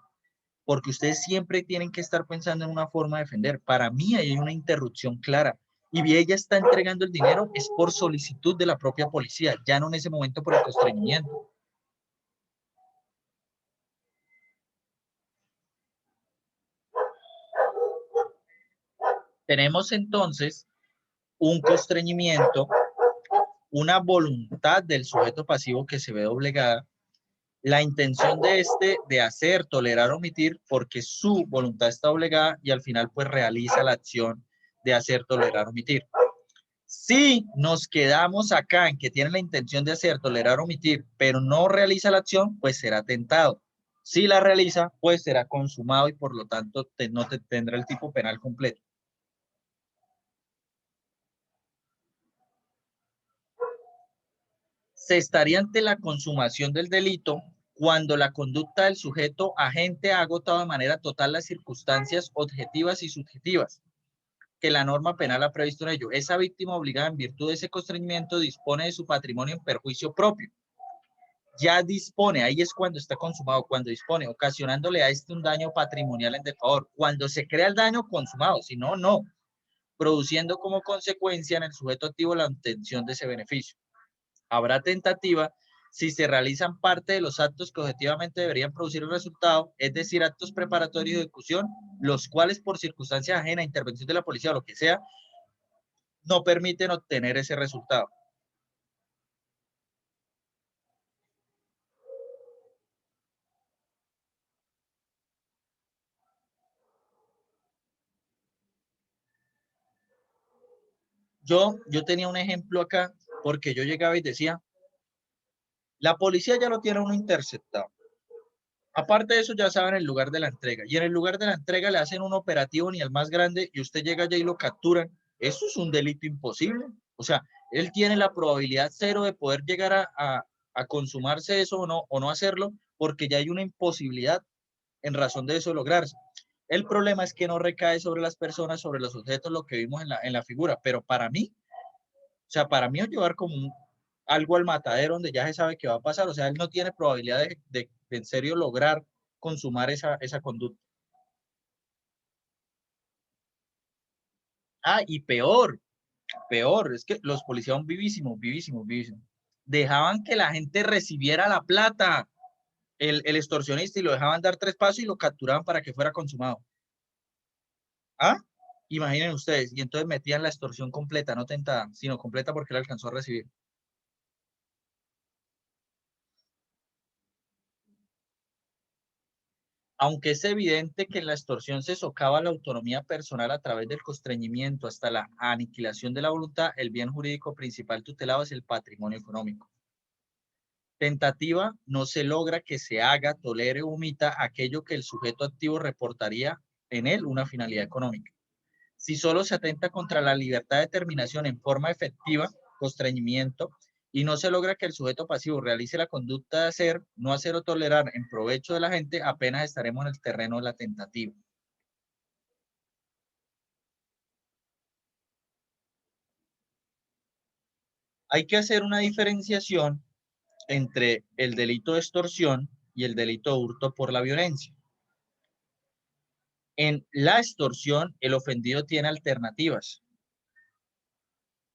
porque ustedes siempre tienen que estar pensando en una forma de defender. Para mí hay una interrupción clara. Y ella está entregando el dinero es por solicitud de la propia policía, ya no en ese momento por el constreñimiento. Tenemos entonces un constreñimiento, una voluntad del sujeto pasivo que se ve doblegada, la intención de este de hacer, tolerar, omitir, porque su voluntad está obligada y al final pues realiza la acción de hacer, tolerar, omitir. Si nos quedamos acá en que tiene la intención de hacer, tolerar, omitir, pero no realiza la acción, pues será tentado. Si la realiza, pues será consumado y por lo tanto no tendrá el tipo penal completo. Se estaría ante la consumación del delito cuando la conducta del sujeto agente ha agotado de manera total las circunstancias objetivas y subjetivas que la norma penal ha previsto en ello. Esa víctima obligada en virtud de ese constreñimiento dispone de su patrimonio en perjuicio propio. Ya dispone, ahí es cuando está consumado, cuando dispone, ocasionándole a este un daño patrimonial en defavor. Cuando se crea el daño consumado, si no, no, produciendo como consecuencia en el sujeto activo la obtención de ese beneficio. Habrá tentativa si se realizan parte de los actos que objetivamente deberían producir el resultado, es decir, actos preparatorios de ejecución, los cuales por circunstancias ajenas, intervención de la policía o lo que sea, no permiten obtener ese resultado. Yo tenía un ejemplo acá porque yo llegaba y decía, la policía ya lo tiene uno interceptado. Aparte de eso, ya saben el lugar de la entrega. Y en el lugar de la entrega le hacen un operativo ni el más grande y usted llega allá y lo capturan. Eso es un delito imposible. O sea, él tiene la probabilidad cero de poder llegar a consumarse eso o no hacerlo, porque ya hay una imposibilidad en razón de eso lograrse. El problema es que no recae sobre las personas, sobre los objetos, lo que vimos en la figura, pero para mí, o sea, para mí es llevar como algo al matadero donde ya se sabe que va a pasar, o sea, él no tiene probabilidad de en serio lograr consumar esa conducta. Ah, y peor, es que los policías son vivísimos. Dejaban que la gente recibiera la plata, el extorsionista, y lo dejaban dar 3 pasos y lo capturaban para que fuera consumado. ¿Ah? Imaginen ustedes, y entonces metían la extorsión completa, no tentada, sino completa porque la alcanzó a recibir. Aunque es evidente que en la extorsión se socava la autonomía personal a través del constreñimiento hasta la aniquilación de la voluntad, el bien jurídico principal tutelado es el patrimonio económico. Tentativa no se logra que se haga, tolere o omita aquello que el sujeto activo reportaría en él una finalidad económica. Si solo se atenta contra la libertad de determinación en forma efectiva, constreñimiento, y no se logra que el sujeto pasivo realice la conducta de hacer, no hacer o tolerar en provecho de la gente, apenas estaremos en el terreno de la tentativa. Hay que hacer una diferenciación entre el delito de extorsión y el delito de hurto por la violencia. En la extorsión, el ofendido tiene alternativas.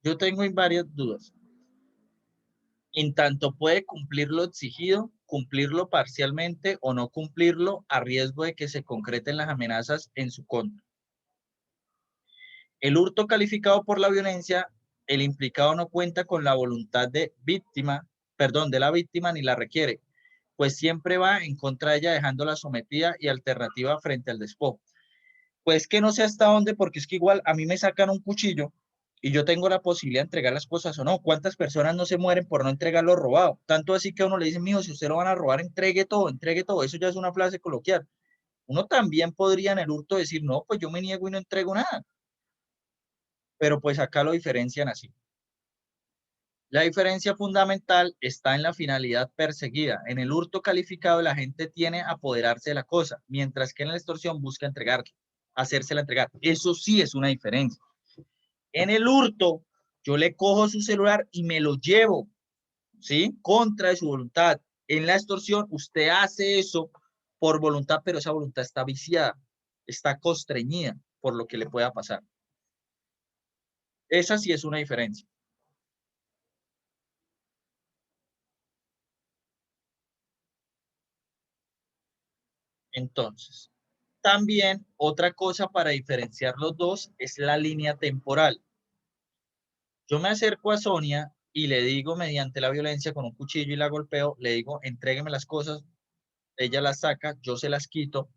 Yo tengo varias dudas. En tanto puede cumplir lo exigido, cumplirlo parcialmente o no cumplirlo a riesgo de que se concreten las amenazas en su contra. El hurto calificado por la violencia, el implicado no cuenta con la voluntad de la víctima ni la requiere, pues siempre va en contra de ella dejándola sometida y alternativa frente al despojo. Pues que no sé hasta dónde, porque es que igual a mí me sacan un cuchillo y yo tengo la posibilidad de entregar las cosas o no. ¿Cuántas personas no se mueren por no entregar lo robado? Tanto así que a uno le dice, mijo, si usted lo van a robar, entregue todo. Eso ya es una frase coloquial. Uno también podría en el hurto decir, no, pues yo me niego y no entrego nada. Pero pues acá lo diferencian así. La diferencia fundamental está en la finalidad perseguida. En el hurto calificado la gente tiene a apoderarse de la cosa, mientras que en la extorsión busca entregarla, hacérsela entregar. Eso sí es una diferencia. En el hurto, yo le cojo su celular y me lo llevo, ¿sí? Contra su voluntad. En la extorsión, usted hace eso por voluntad, pero esa voluntad está viciada, está constreñida por lo que le pueda pasar. Esa sí es una diferencia. Entonces, también otra cosa para diferenciar los dos es la línea temporal. Yo me acerco a Sonia y le digo mediante la violencia con un cuchillo y la golpeo, le digo, entrégueme las cosas, ella las saca, yo se las quito,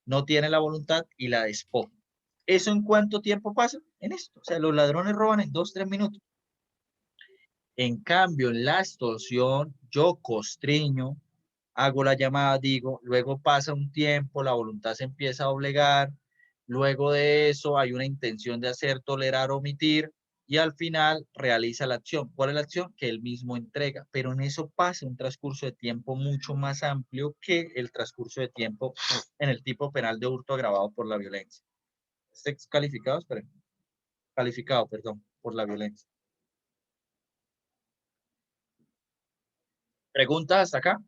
no tiene la voluntad y la despojo. ¿Eso en cuánto tiempo pasa? En esto. O sea, los ladrones roban en 2-3 minutos. En cambio, en la extorsión, yo constriño, hago la llamada, digo, luego pasa un tiempo, la voluntad se empieza a doblegar, luego de eso hay una intención de hacer, tolerar, omitir, y al final realiza la acción. ¿Cuál es la acción? Que él mismo entrega, pero en eso pasa un transcurso de tiempo mucho más amplio que el transcurso de tiempo en el tipo penal de hurto agravado por la violencia. ¿Este es calificado? Esperen. Calificado, perdón, por la violencia. ¿Preguntas hasta acá?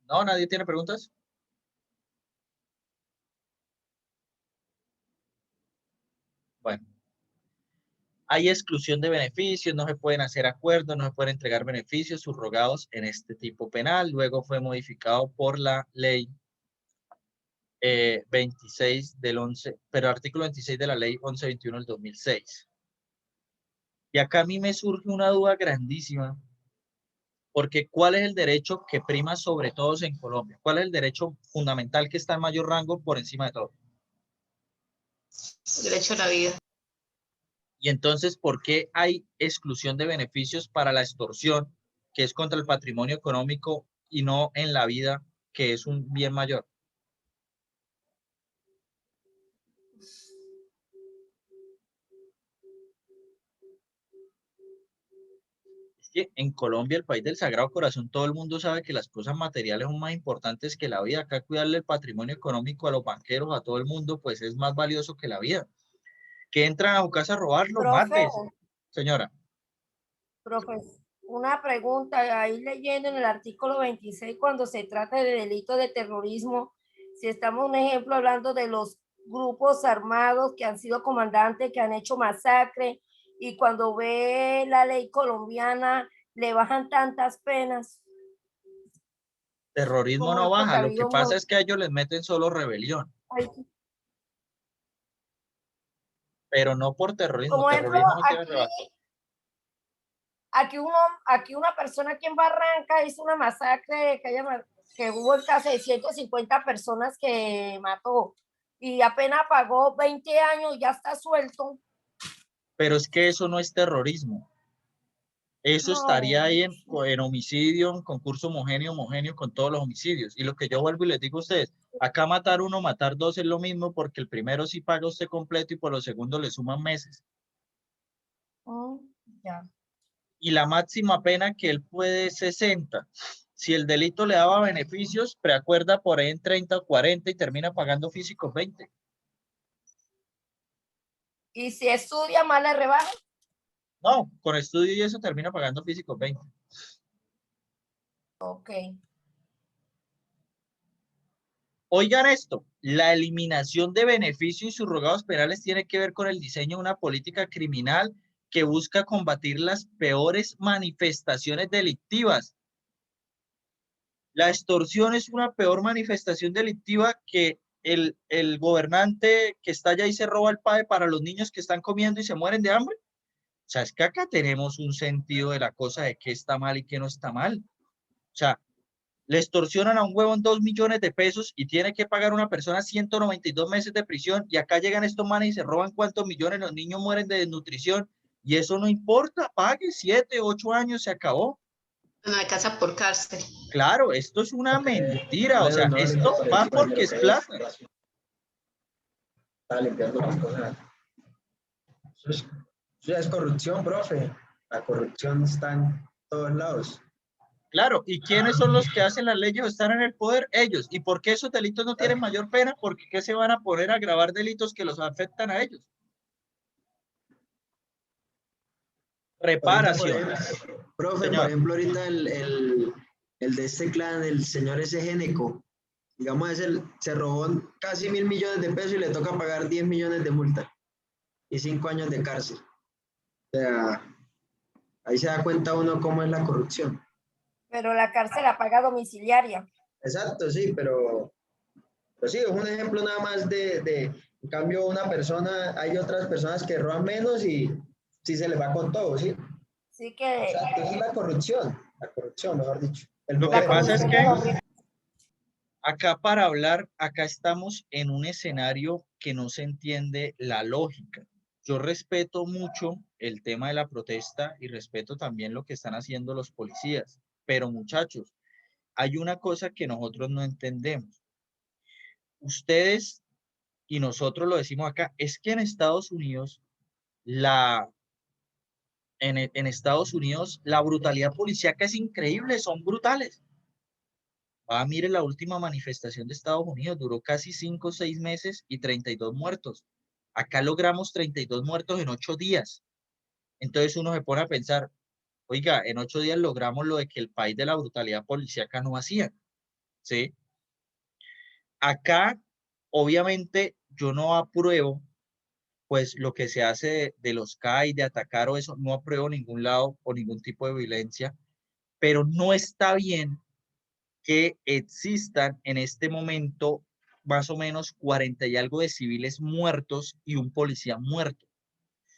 ¿No? ¿Nadie tiene preguntas? Bueno. Hay exclusión de beneficios, no se pueden hacer acuerdos, no se pueden entregar beneficios subrogados en este tipo penal. Luego fue modificado por la ley 26 del 11, pero artículo 26 de la ley 1121 del 2006. Y acá a mí me surge una duda grandísima, porque ¿cuál es el derecho que prima sobre todos en Colombia? ¿Cuál es el derecho fundamental que está en mayor rango por encima de todo? El derecho a la vida. Y entonces, ¿por qué hay exclusión de beneficios para la extorsión, que es contra el patrimonio económico, y no en la vida, que es un bien mayor? que en Colombia, el país del Sagrado Corazón, todo el mundo sabe que las cosas materiales son más importantes que la vida. Acá cuidarle el patrimonio económico a los banqueros, a todo el mundo, pues es más valioso que la vida. Que entran a su casa a robarlo, Profe, mates. Señora, profe, una pregunta, ahí leyendo en el artículo 26, cuando se trata de delito de terrorismo, si estamos, un ejemplo, hablando de los grupos armados que han sido comandantes, que han hecho masacre, y cuando ve la ley colombiana, le bajan tantas penas. terrorismo no ¿Cómo es? Porque baja, ha lo que habido pasa es que a ellos les meten solo rebelión, pero no por terrorismo. como ejemplo, Terrorismo no tiene rebaja. aquí una persona aquí en Barranca hizo una masacre que hubo casi 150 personas que mató y apenas pagó 20 años, ya está suelto. Pero es que eso no es terrorismo. Eso estaría No, ahí en homicidio, en concurso homogéneo con todos los homicidios. Y lo que yo vuelvo y les digo a ustedes, acá matar uno, matar dos es lo mismo porque el primero sí paga usted completo y por los segundos le suman meses. ya. Y la máxima pena que él puede es 60. Si el delito le daba beneficios, preacuerda por ahí en 30 o 40 y termina pagando físicos 20. Y si estudia, más le rebaja. No, con estudio y eso termina pagando físicos 20. Ok. Oigan esto, la eliminación de beneficios y subrogados penales tiene que ver con el diseño de una política criminal que busca combatir las peores manifestaciones delictivas. La extorsión es una peor manifestación delictiva que el gobernante que está allá y se roba el PAE para los niños que están comiendo y se mueren de hambre. O sea, es que acá tenemos un sentido de la cosa de qué está mal y qué no está mal. O sea, le extorsionan a un huevón 2 millones de pesos y tiene que pagar una persona 192 meses de prisión y acá llegan estos manes y se roban cuántos millones, los niños mueren de desnutrición y eso no importa, pague 7, 8 años, se acabó. No hay casa por cárcel. Claro, esto es una mentira, o sea, No, esto va porque es plata. Está limpiando las cosas. Eso ya es corrupción, profe. La corrupción está en todos lados. Claro, ¿y quiénes son los que hacen las leyes o están en el poder? Ellos. ¿Y por qué esos delitos no tienen mayor pena? Porque ¿qué se van a poner a agravar delitos que los afectan a ellos? Reparación. Profe, Señor. por ejemplo, ahorita el de este clan, el señor ese Géneco, digamos, se robó casi 1.000 millones de pesos y le toca pagar 10 millones de multa y 5 años de cárcel. O sea, ahí se da cuenta uno cómo es la corrupción. Pero la cárcel la paga domiciliaria. Exacto, sí, pero sí, es un ejemplo nada más en cambio, una persona, hay otras personas que roban menos y sí se les va con todo, ¿sí? Así que... Exacto, es la corrupción, mejor dicho. Lo que pasa es que acá para hablar, acá estamos en un escenario que no se entiende la lógica. Yo respeto mucho el tema de la protesta y respeto también lo que están haciendo los policías, pero muchachos, hay una cosa que nosotros no entendemos. Ustedes y nosotros lo decimos acá, es que en Estados Unidos en Estados Unidos la brutalidad policíaca es increíble, son brutales. Mire la última manifestación de Estados Unidos, duró casi 5 o 6 meses y 32 muertos. Acá logramos 32 muertos en 8 días. Entonces uno se pone a pensar, oiga, en 8 días logramos lo de que el país de la brutalidad policíaca no hacía, ¿sí? Acá, obviamente, yo no apruebo pues lo que se hace de los CAI, de atacar o eso, no apruebo ningún lado o ningún tipo de violencia, pero no está bien que existan en este momento más o menos 40 y algo de civiles muertos y un policía muerto.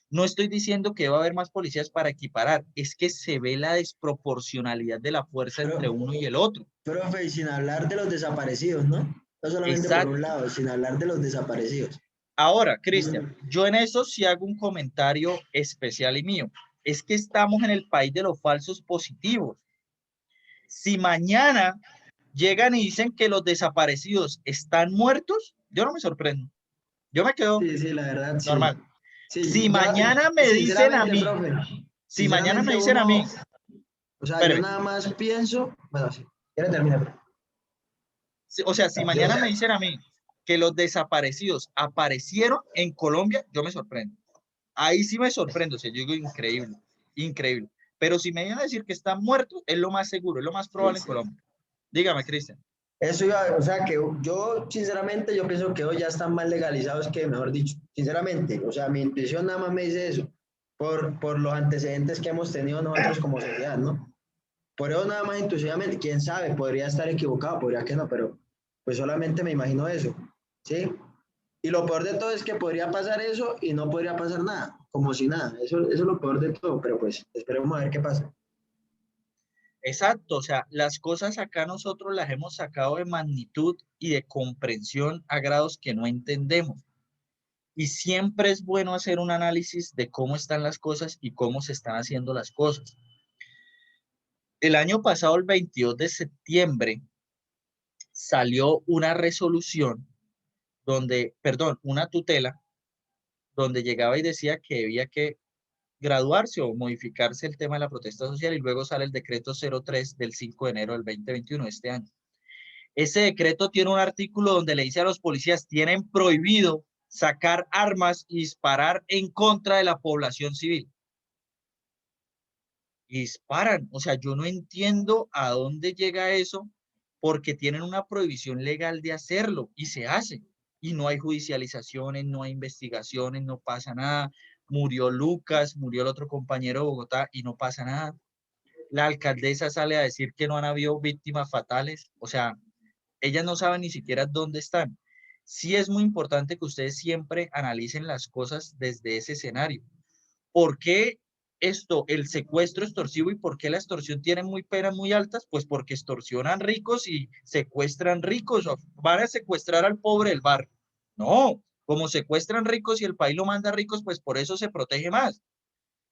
No estoy diciendo que va a haber más policías para equiparar, es que se ve la desproporcionalidad de la fuerza entre uno y el otro. Profe, y sin hablar de los desaparecidos, ¿no? No solamente Exacto. por un lado, sin hablar de los desaparecidos. Ahora, Cristian, yo en eso sí hago un comentario especial y mío. Es que estamos en el país de los falsos positivos. Si mañana llegan y dicen que los desaparecidos están muertos, yo no me sorprendo. Yo me quedo Sí, la verdad, normal. Sí, Si mañana me dicen a mí, profe, si mañana me dicen a mí, O sea, Espéreme. yo nada más pienso, bueno, sí, quiere terminar. O sea, si mañana me dicen a mí que los desaparecidos aparecieron en Colombia, yo me sorprendo. Ahí sí me sorprendo, o sea, yo digo increíble, increíble. Pero si me vienen a decir que están muertos, es lo más seguro, es lo más probable en Colombia. Dígame, Cristian. Eso iba, o sea, que yo, sinceramente, yo pienso que hoy ya están más legalizados que, mejor dicho, sinceramente, o sea, mi intuición nada más me dice eso, por los antecedentes que hemos tenido nosotros como sociedad, ¿no? Por eso nada más intuitivamente, quién sabe, podría estar equivocado, podría que no, pero pues solamente me imagino eso, ¿sí? Y lo peor de todo es que podría pasar eso y no podría pasar nada, como si nada, eso es lo peor de todo, pero pues esperemos a ver qué pasa. Exacto, o sea, las cosas acá nosotros las hemos sacado de magnitud y de comprensión a grados que no entendemos. Y siempre es bueno hacer un análisis de cómo están las cosas y cómo se están haciendo las cosas. El año pasado, el 22 de septiembre, salió una resolución donde, perdón, una tutela donde llegaba y decía que debía que graduarse o modificarse el tema de la protesta social y luego sale el decreto 03 del 5 de enero del 2021 de este año. Ese decreto tiene un artículo donde le dice a los policías, tienen prohibido sacar armas y disparar en contra de la población civil. Y disparan, o sea, yo no entiendo a dónde llega eso porque tienen una prohibición legal de hacerlo y se hace. Y no hay judicializaciones, no hay investigaciones, no pasa nada. Murió Lucas, murió el otro compañero de Bogotá y no pasa nada. La alcaldesa sale a decir que no han habido víctimas fatales, o sea, ellas no saben ni siquiera dónde están. Sí es muy importante que ustedes siempre analicen las cosas desde ese escenario. ¿Por qué esto, el secuestro extorsivo y por qué la extorsión tiene muy penas muy altas? Pues porque extorsionan ricos y secuestran ricos. Van a secuestrar al pobre del barrio. No, como secuestran ricos y el país lo manda ricos, pues por eso se protege más.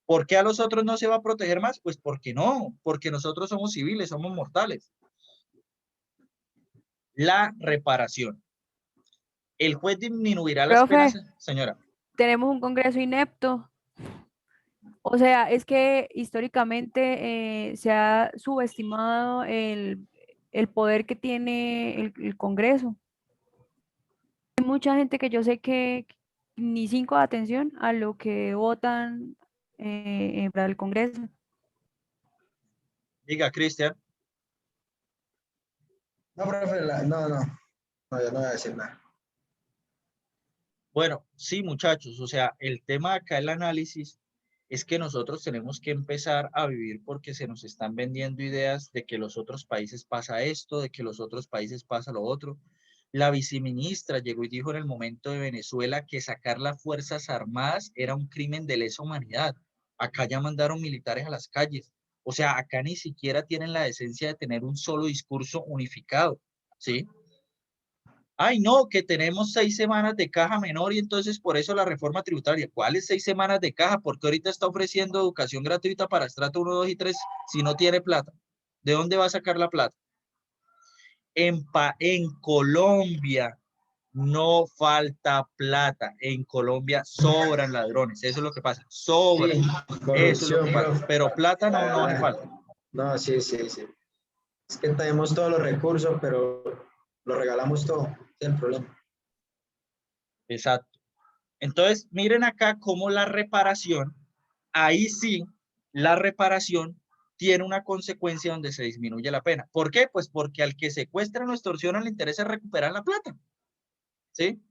¿Por qué a los otros no se va a proteger más? Pues porque no, porque nosotros somos civiles, somos mortales. La reparación. ¿El juez disminuirá las penas, Profe, señora? tenemos un Congreso inepto. O sea, es que históricamente se ha subestimado el poder que tiene el Congreso. Hay mucha gente que yo sé que ni cinco de atención a lo que votan para el Congreso. Diga, Cristian. No, profe, no, yo no voy a decir nada. Bueno, sí, muchachos, o sea, el tema acá del análisis es que nosotros tenemos que empezar a vivir porque se nos están vendiendo ideas de que los otros países pasa esto, de que los otros países pasa lo otro. La viceministra llegó y dijo en el momento de Venezuela que sacar las Fuerzas Armadas era un crimen de lesa humanidad. Acá ya mandaron militares a las calles. O sea, acá ni siquiera tienen la decencia de tener un solo discurso unificado, ¿sí? Ay, no, que tenemos 6 semanas de caja menor y entonces por eso la reforma tributaria. ¿Cuáles 6 semanas de caja? Porque ahorita está ofreciendo educación gratuita para estrato 1, 2 y 3 si no tiene plata. ¿De dónde va a sacar la plata? En Colombia no falta plata. En Colombia sobran ladrones. Eso es lo que pasa. Sobran. Sí, Eso es lo que corrupción, pasa. profe. Pero plata La no hace verdad. falta. No, sí, sí, sí. Es que tenemos todos los recursos, pero lo regalamos todo. Ese es el problema. Exacto. Entonces, miren acá cómo la reparación, ahí sí, la reparación tiene una consecuencia donde se disminuye la pena. ¿Por qué? Pues porque al que secuestran o extorsionan le interesa recuperar la plata. ¿Sí?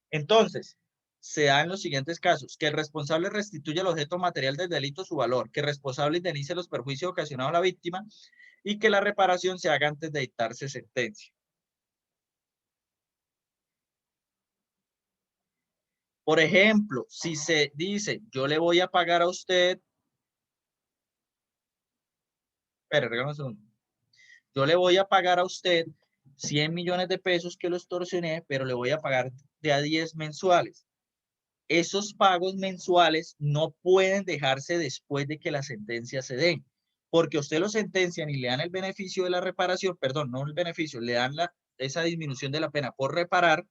Entonces, se da en los siguientes casos, que el responsable restituya el objeto material del delito su valor, que el responsable indemnice los perjuicios ocasionados a la víctima y que la reparación se haga antes de dictarse sentencia. Por ejemplo, si se dice, yo le voy a pagar a usted, espere, regálame un segundo. Yo le voy a pagar a usted 100 millones de pesos que lo extorsioné, pero le voy a pagar de a 10 mensuales. Esos pagos mensuales no pueden dejarse después de que la sentencia se dé, porque usted lo sentencian y le dan el beneficio de la reparación, perdón, no el beneficio, le dan esa disminución de la pena por reparar,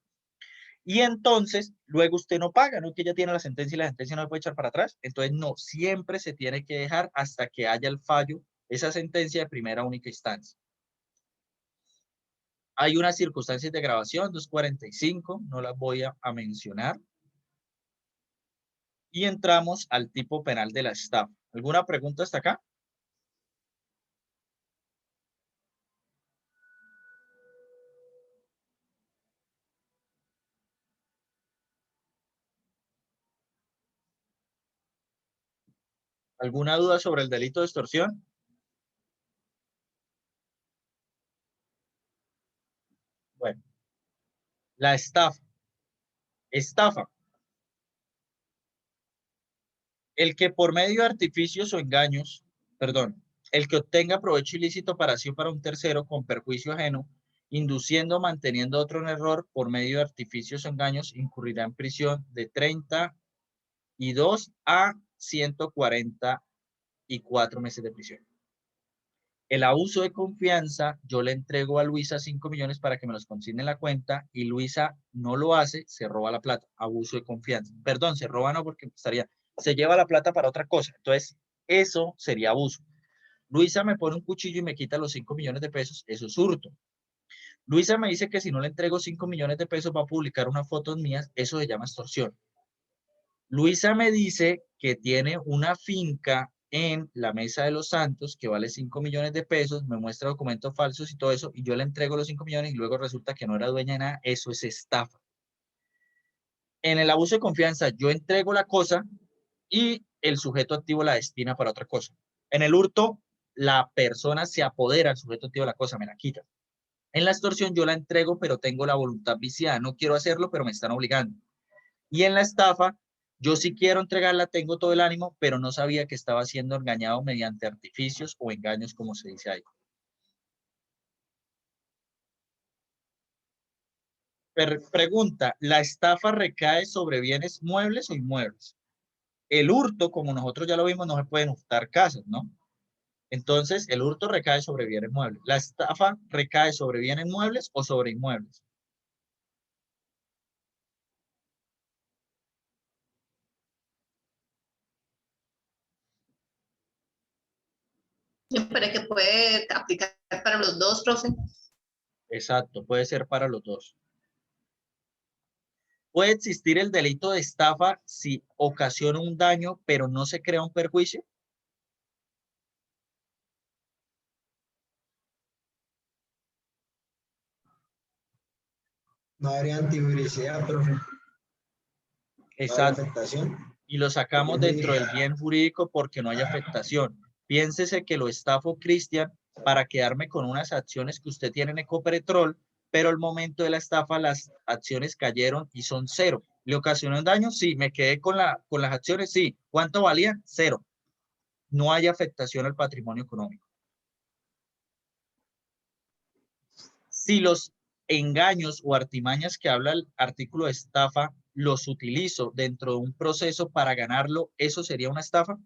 y entonces luego usted no paga, no que ya tiene la sentencia y la sentencia no se puede echar para atrás. Entonces no, siempre se tiene que dejar hasta que haya el fallo esa sentencia de primera única instancia. Hay unas circunstancias de grabación, 245, no las voy a mencionar. Y entramos al tipo penal de la estafa. ¿Alguna pregunta hasta acá? ¿Alguna duda sobre el delito de extorsión? Bueno, la estafa. Estafa. El que por medio de artificios o engaños, perdón, el que obtenga provecho ilícito para sí o para un tercero con perjuicio ajeno, induciendo o manteniendo a otro en error por medio de artificios o engaños, incurrirá en prisión de 32 a 144 meses de prisión. El abuso de confianza, yo le entrego a Luisa 5 millones para que me los consigne en la cuenta y Luisa no lo hace, se roba la plata. Abuso de confianza. Perdón, se roba no porque se lleva la plata para otra cosa. Entonces, eso sería abuso. Luisa me pone un cuchillo y me quita los 5 millones de pesos, eso es hurto. Luisa me dice que si no le entrego 5 millones de pesos va a publicar unas fotos mías, eso se llama extorsión. Luisa me dice que tiene una finca en la Mesa de los Santos que vale 5 millones de pesos, me muestra documentos falsos y todo eso, y yo le entrego los 5 millones y luego resulta que no era dueña de nada, eso es estafa. En el abuso de confianza, yo entrego la cosa y el sujeto activo la destina para otra cosa. En el hurto, la persona se apodera al sujeto activo de la cosa, me la quita. En la extorsión, yo la entrego, pero tengo la voluntad viciada, no quiero hacerlo, pero me están obligando. Y en la estafa, yo sí quiero entregarla, tengo todo el ánimo, pero no sabía que estaba siendo engañado mediante artificios o engaños, como se dice ahí. Pregunta, ¿la estafa recae sobre bienes muebles o inmuebles? El hurto, como nosotros ya lo vimos, no se pueden hurtar casas, ¿no? Entonces, el hurto recae sobre bienes muebles. ¿La estafa recae sobre bienes muebles o sobre inmuebles? Me parece que puede aplicar para los dos, profe. Exacto, puede ser para los dos. ¿Puede existir el delito de estafa si ocasiona un daño, pero no se crea un perjuicio? No habría antipublicidad, profe. No habría Exacto. afectación. Y lo sacamos dentro del bien jurídico porque no hay afectación. Piénsese que lo estafo Cristian para quedarme con unas acciones que usted tiene en Ecopetrol, pero al momento de la estafa las acciones cayeron y son cero. ¿Le ocasionó un daño? Sí. ¿Me quedé con las acciones? Sí. ¿Cuánto valían? Cero. No hay afectación al patrimonio económico. Si los engaños o artimañas que habla el artículo de estafa los utilizo dentro de un proceso para ganarlo, ¿eso sería una estafa?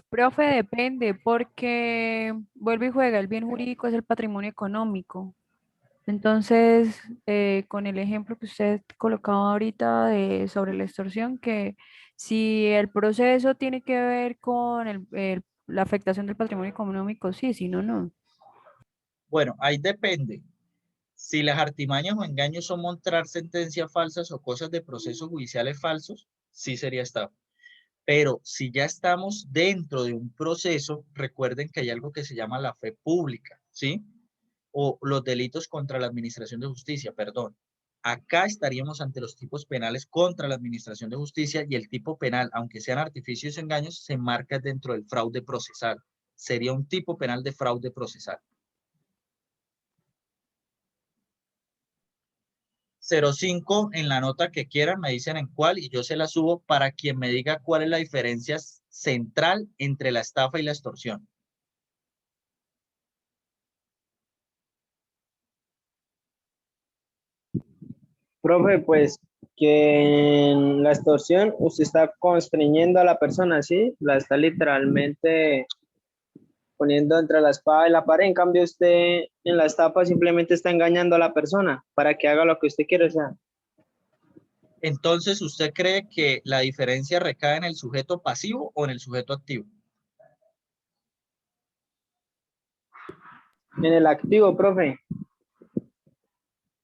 Profe, depende, porque vuelve y juega, el bien jurídico es el patrimonio económico. Entonces, con el ejemplo que usted colocaba ahorita sobre la extorsión, que si el proceso tiene que ver con la afectación del patrimonio económico, sí, si no, no. Bueno, ahí depende. Si las artimañas o engaños son mostrar sentencias falsas o cosas de procesos judiciales falsos, sí sería estafa. Pero si ya estamos dentro de un proceso, recuerden que hay algo que se llama la fe pública, ¿sí? O los delitos contra la administración de justicia, perdón. Acá estaríamos ante los tipos penales contra la administración de justicia y el tipo penal, aunque sean artificios y engaños, se marca dentro del fraude procesal. Sería un tipo penal de fraude procesal. 05 en la nota que quieran, me dicen en cuál y yo se la subo para quien me diga cuál es la diferencia central entre la estafa y la extorsión. Profe, pues Que en la extorsión usted está constriñendo a la persona, ¿sí? La está literalmente poniendo entre la espada y la pared. En cambio, usted en la estafa simplemente está engañando a la persona para que haga lo que usted quiere. O sea, Entonces, ¿usted cree que la diferencia recae en el sujeto pasivo o en el sujeto activo? en el activo, profe,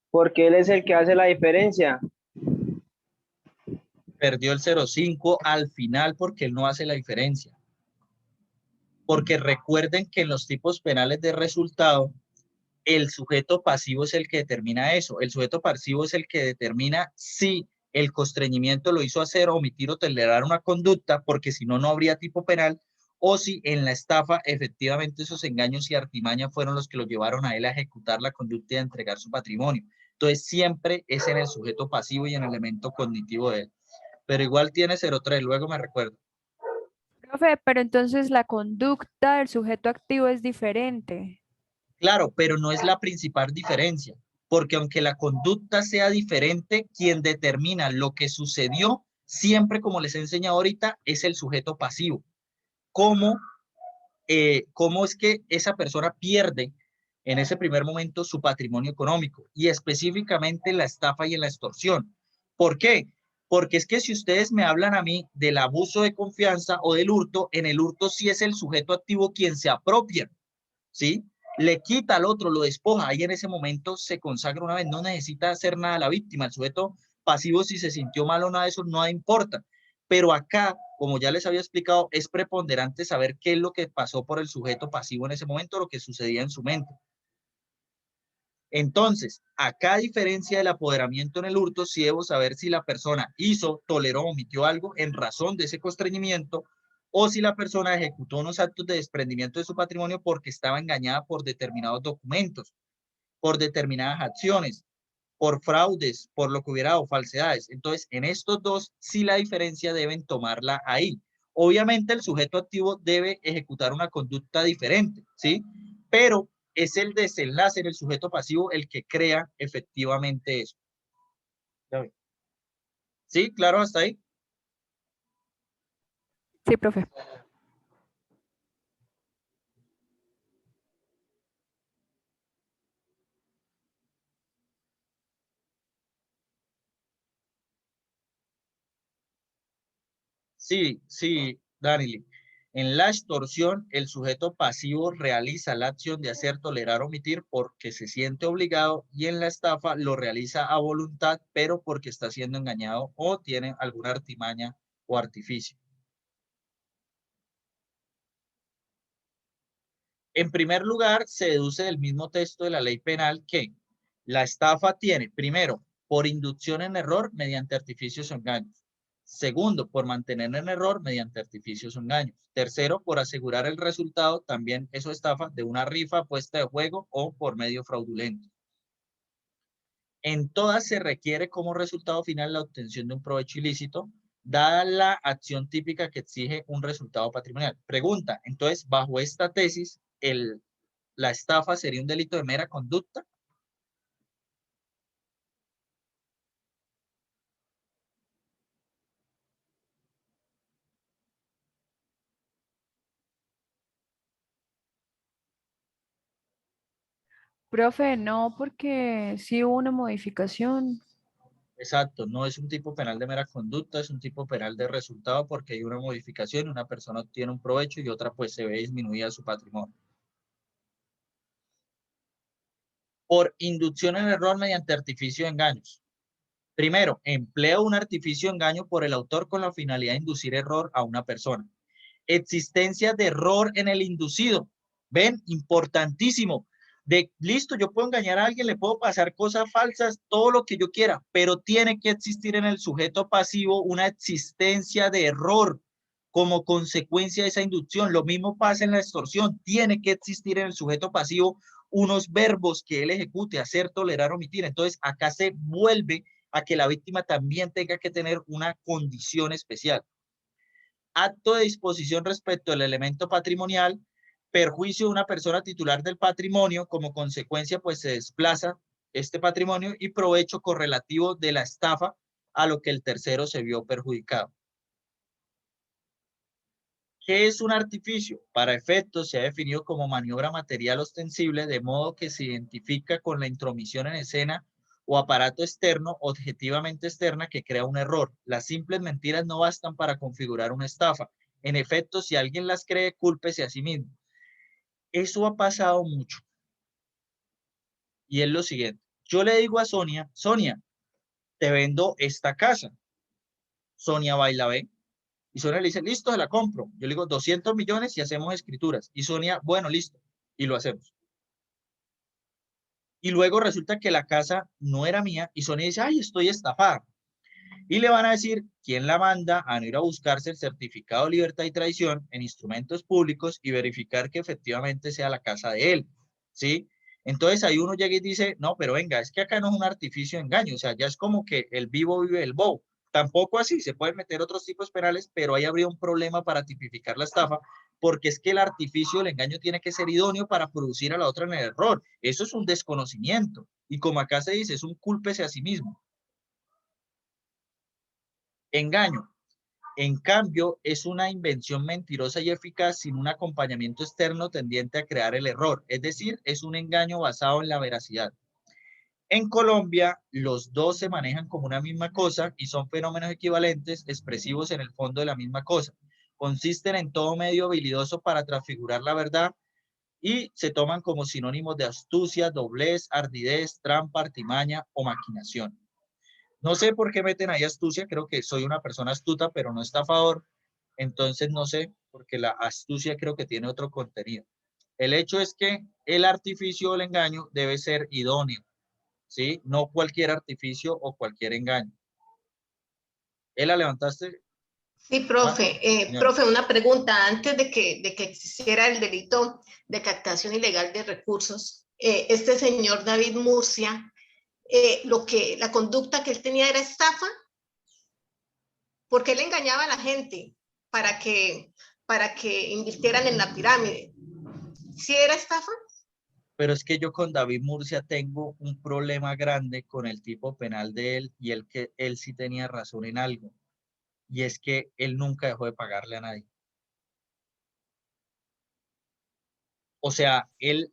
porque él es el que hace la diferencia. Perdió el 0,5 al final porque él no hace la diferencia. Porque recuerden que en los tipos penales de resultado, el sujeto pasivo es el que determina eso. El sujeto pasivo es el que determina si el constreñimiento lo hizo hacer, omitir o tolerar una conducta, porque si no, no habría tipo penal, o si en la estafa efectivamente esos engaños y artimañas fueron los que lo llevaron a él a ejecutar la conducta y a entregar su patrimonio. Entonces siempre es en el sujeto pasivo y en el elemento cognitivo de él. Pero igual tiene 0,3, luego me recuerdo. Profe, pero entonces la conducta del sujeto activo es diferente. Claro, pero no es la principal diferencia, porque aunque la conducta sea diferente, quien determina lo que sucedió, siempre, como les he enseñado ahorita, es el sujeto pasivo. ¿Cómo, cómo es que esa persona pierde en ese primer momento su patrimonio económico y específicamente en la estafa y en la extorsión? ¿Por qué? Porque es que si ustedes me hablan a mí del abuso de confianza o del hurto, en el hurto sí es el sujeto activo quien se apropia, ¿sí? Le quita al otro, lo despoja, ahí en ese momento se consagra una vez, no necesita hacer nada la víctima, el sujeto pasivo si se sintió mal o nada de eso, no importa. Pero acá, como ya les había explicado, es preponderante saber qué es lo que pasó por el sujeto pasivo en ese momento, lo que sucedía en su mente. Entonces, acá a diferencia del apoderamiento en el hurto, sí debo saber si la persona hizo, toleró, omitió algo en razón de ese constreñimiento o si la persona ejecutó unos actos de desprendimiento de su patrimonio porque estaba engañada por determinados documentos, por determinadas acciones, por fraudes, por lo que hubiera dado falsedades. Entonces, en estos dos, sí la diferencia deben tomarla ahí. Obviamente, el sujeto activo debe ejecutar una conducta diferente, ¿sí? Pero es el desenlace en el sujeto pasivo el que crea efectivamente eso. ¿Sí? ¿Claro hasta ahí? Sí, profe. Sí, sí, Danily. En la extorsión, el sujeto pasivo realiza la acción de hacer, tolerar, omitir porque se siente obligado y en la estafa lo realiza a voluntad, pero porque está siendo engañado o tiene alguna artimaña o artificio. En primer lugar, se deduce del mismo texto de la ley penal que la estafa tiene, primero, por inducción en error mediante artificios o engaños. Segundo, por mantener en error mediante artificios o engaños. Tercero, por asegurar el resultado, también eso estafa, de una rifa, puesta de juego o por medio fraudulento. En todas se requiere como resultado final la obtención de un provecho ilícito, dada la acción típica que exige un resultado patrimonial. Pregunta, entonces, bajo esta tesis, ¿la estafa sería un delito de mera conducta? Profe, no, porque sí hubo una modificación. Exacto, no es un tipo penal de mera conducta, es un tipo penal de resultado porque hay una modificación, una persona obtiene un provecho y otra pues se ve disminuida su patrimonio. Por inducción en error mediante artificio de engaños. Primero, empleo un artificio de engaño por el autor con la finalidad de inducir error a una persona. Existencia de error en el inducido. ¿Ven? Importantísimo. Listo, yo puedo engañar a alguien, le puedo pasar cosas falsas, todo lo que yo quiera, pero tiene que existir en el sujeto pasivo una existencia de error como consecuencia de esa inducción. Lo mismo pasa en la extorsión. Tiene que existir en el sujeto pasivo unos verbos que él ejecute, hacer, tolerar, omitir. Entonces, acá se vuelve a que la víctima también tenga que tener una condición especial. Acto de disposición respecto al elemento patrimonial, perjuicio de una persona titular del patrimonio, como consecuencia pues se desplaza este patrimonio, y provecho correlativo de la estafa a lo que el tercero se vio perjudicado. ¿Qué es un artificio? Para efectos se ha definido como maniobra material ostensible, de modo que se identifica con la intromisión en escena o aparato externo, objetivamente externa, que crea un error. Las simples mentiras no bastan para configurar una estafa. En efecto, si alguien las cree, cúlpese a sí mismo. Eso ha pasado mucho. Y es lo siguiente. Yo le digo a Sonia, Sonia, te vendo esta casa. Sonia va y la ve. Y Sonia le dice, listo, se la compro. Yo le digo, 200 millones y hacemos escrituras. Y Sonia, bueno, listo. Y lo hacemos. Y luego resulta que la casa no era mía y Sonia dice, ay, estoy estafada. Y le van a decir quién la manda a no ir a buscarse el certificado de libertad y traición en instrumentos públicos y verificar que efectivamente sea la casa de él. ¿Sí? Entonces ahí uno llega y dice, no, pero venga, es que acá no es un artificio de engaño, o sea, ya es como que el vivo vive el bobo. Tampoco así, se pueden meter otros tipos penales, pero ahí habría un problema para tipificar la estafa, porque es que el artificio del engaño tiene que ser idóneo para producir a la otra en el error. Eso es un desconocimiento. Y como acá se dice, es un cúlpese a sí mismo. Engaño. En cambio, es una invención mentirosa y eficaz sin un acompañamiento externo tendiente a crear el error. Es decir, es un engaño basado en la veracidad. En Colombia, los dos se manejan como una misma cosa y son fenómenos equivalentes, expresivos en el fondo de la misma cosa. Consisten en todo medio habilidoso para transfigurar la verdad y se toman como sinónimos de astucia, doblez, ardidez, trampa, artimaña o maquinación. No sé por qué meten ahí astucia, creo que soy una persona astuta, pero no estafador. Entonces no sé, porque la astucia creo que tiene otro contenido. El hecho es que el artificio o el engaño debe ser idóneo, ¿sí? No cualquier artificio o cualquier engaño. ¿La levantaste? Sí, profe. Señora. Profe, una pregunta. Antes de que existiera el delito de captación ilegal de recursos, este señor David Murcia, la conducta que él tenía era estafa, porque él engañaba a la gente para que invirtieran en la pirámide. ¿Sí era estafa? Pero es que yo con David Murcia tengo un problema grande con el tipo penal de él y que él sí tenía razón en algo. Y es que él nunca dejó de pagarle a nadie. O sea, él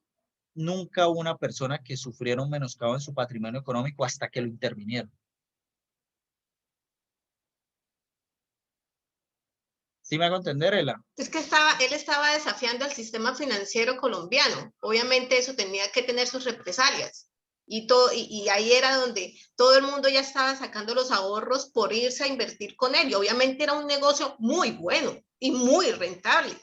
nunca hubo una persona que sufriera un menoscabo en su patrimonio económico hasta que lo intervinieron. ¿Sí me hago entender, Ela? Es que él estaba desafiando al sistema financiero colombiano. Obviamente eso tenía que tener sus represalias. Y ahí era donde todo el mundo ya estaba sacando los ahorros por irse a invertir con él. Y obviamente era un negocio muy bueno y muy rentable.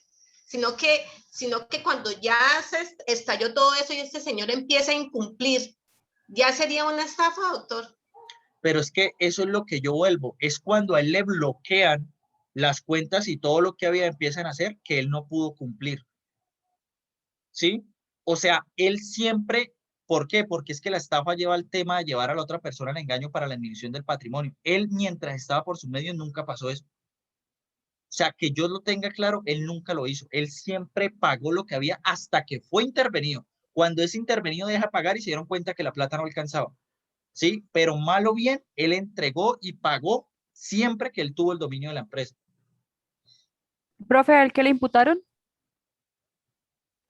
Sino que cuando ya se estalló todo eso y este señor empieza a incumplir, ¿ya sería una estafa, doctor? Pero es que eso es lo que yo vuelvo. Es cuando a él le bloquean las cuentas y todo lo que había empiezan a hacer que él no pudo cumplir. ¿Sí? O sea, él siempre, ¿por qué? Porque es que la estafa lleva al tema de llevar a la otra persona al engaño para la disminución del patrimonio. Él, mientras estaba por sus medios, nunca pasó eso. O sea, que yo lo tenga claro, él nunca lo hizo. Él siempre pagó lo que había hasta que fue intervenido. Cuando es intervenido, deja pagar y se dieron cuenta que la plata no alcanzaba. ¿Sí? Pero mal o bien, él entregó y pagó siempre que él tuvo el dominio de la empresa. Profe, ¿al qué le imputaron?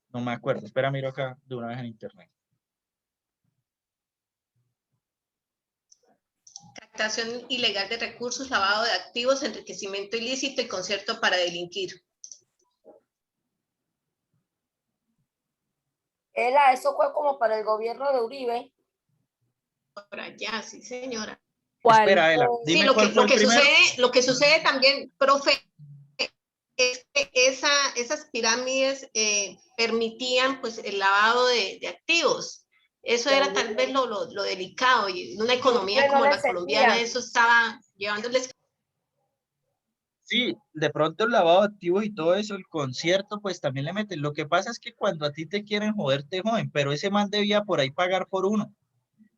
No me acuerdo. Espera, miro acá de una vez en internet. Captación ilegal de recursos, lavado de activos, enriquecimiento ilícito y concierto para delinquir. Eso fue como para el gobierno de Uribe. Por allá, sí, señora. ¿Cuál? Espera, Ela, dime Sí, cuál fue el primero. lo que sucede también, profe, es que esas pirámides permitían pues el lavado de activos. Eso era tal vez lo delicado, y en una economía como la colombiana eso estaba llevándoles. Sí, de pronto el lavado de activos y todo eso, el concierto, pues también le meten. Lo que pasa es que cuando a ti te quieren joder, te joden, pero ese man debía por ahí pagar por uno.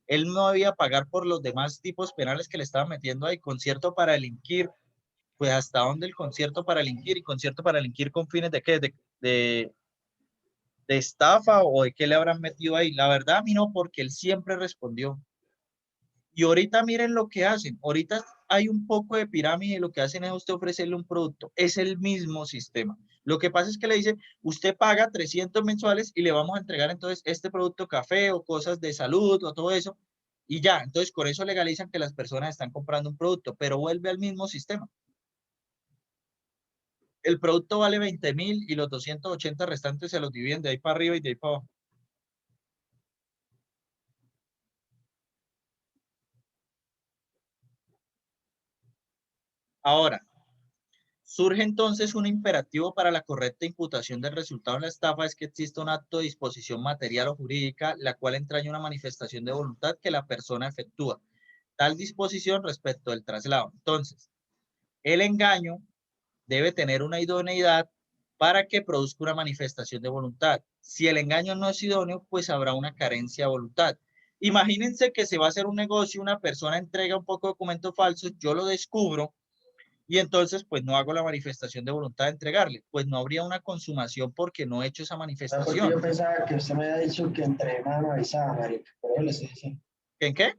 Él no debía pagar por los demás tipos penales que le estaban metiendo ahí. Concierto para delinquir, pues hasta dónde el concierto para delinquir y concierto para delinquir con fines de qué, de estafa o de qué le habrán metido ahí. La verdad, a mí no, porque él siempre respondió. Y ahorita miren lo que hacen. Ahorita hay un poco de pirámide y lo que hacen es a usted ofrecerle un producto. Es el mismo sistema. Lo que pasa es que le dice, usted paga 300 mensuales y le vamos a entregar entonces este producto café o cosas de salud o todo eso y ya. Entonces con eso legalizan que las personas están comprando un producto, pero vuelve al mismo sistema. El producto vale 20.000 y los 280 restantes se los dividen de ahí para arriba y de ahí para abajo. Ahora, surge entonces un imperativo para la correcta imputación del resultado en la estafa, es que exista un acto de disposición material o jurídica, la cual entraña una manifestación de voluntad que la persona efectúa. Tal disposición respecto del traslado. Entonces, el engaño debe tener una idoneidad para que produzca una manifestación de voluntad. Si el engaño no es idóneo, pues habrá una carencia de voluntad. Imagínense que se va a hacer un negocio, una persona entrega un poco de documentos falsos, yo lo descubro, y entonces pues no hago la manifestación de voluntad de entregarle, pues no habría una consumación porque no he hecho esa Porque manifestación. yo pensaba que usted me había dicho que entre mano avisaba, marica, pero le estoy diciendo. ¿En qué?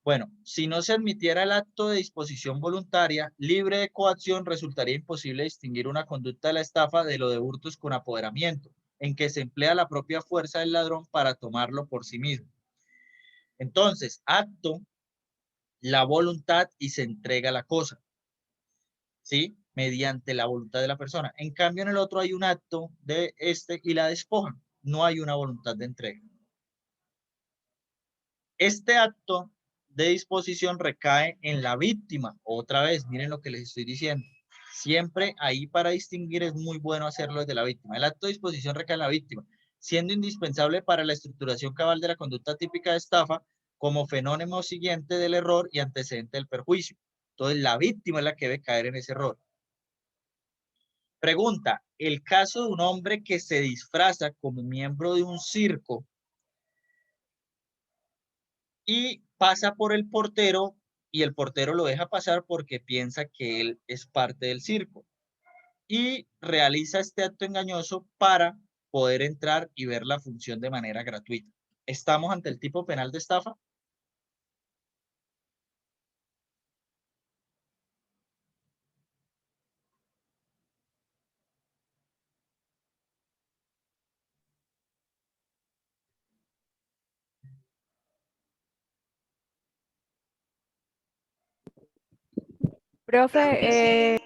Bueno, si no se admitiera el acto de disposición voluntaria, libre de coacción, resultaría imposible distinguir una conducta de la estafa de lo de hurtos con apoderamiento, en que se emplea la propia fuerza del ladrón para tomarlo por sí mismo. Entonces, acto, la voluntad y se entrega la cosa, ¿sí? Mediante la voluntad de la persona. En cambio, en el otro hay un acto de este y la despojan. No hay una voluntad de entrega. Este acto de disposición recae en la víctima. Otra vez, miren lo que les estoy diciendo. Siempre ahí para distinguir es muy bueno hacerlo desde la víctima. El acto de disposición recae en la víctima, siendo indispensable para la estructuración cabal de la conducta típica de estafa como fenómeno siguiente del error y antecedente del perjuicio. Entonces, la víctima es la que debe caer en ese error. Pregunta, el caso de un hombre que se disfraza como miembro de un circo y pasa por el portero y el portero lo deja pasar porque piensa que él es parte del circo y realiza este acto engañoso para poder entrar y ver la función de manera gratuita. ¿Estamos ante el tipo penal de estafa? Profe,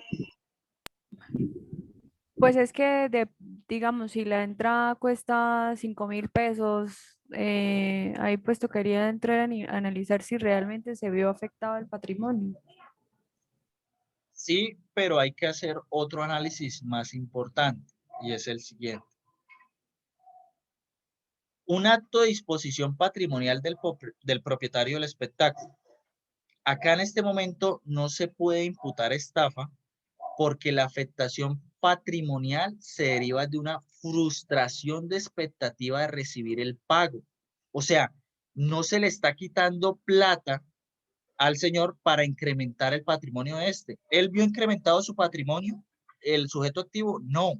pues es que, digamos, si la entrada cuesta 5.000 pesos, ahí pues tocaría entrar a analizar si realmente se vio afectado el patrimonio. Sí, pero hay que hacer otro análisis más importante y es el siguiente. Un acto de disposición patrimonial del propietario del espectáculo. Acá en este momento no se puede imputar estafa porque la afectación patrimonial se deriva de una frustración de expectativa de recibir el pago. O sea, no se le está quitando plata al señor para incrementar el patrimonio de este. ¿Él vio incrementado su patrimonio? ¿El sujeto activo? No.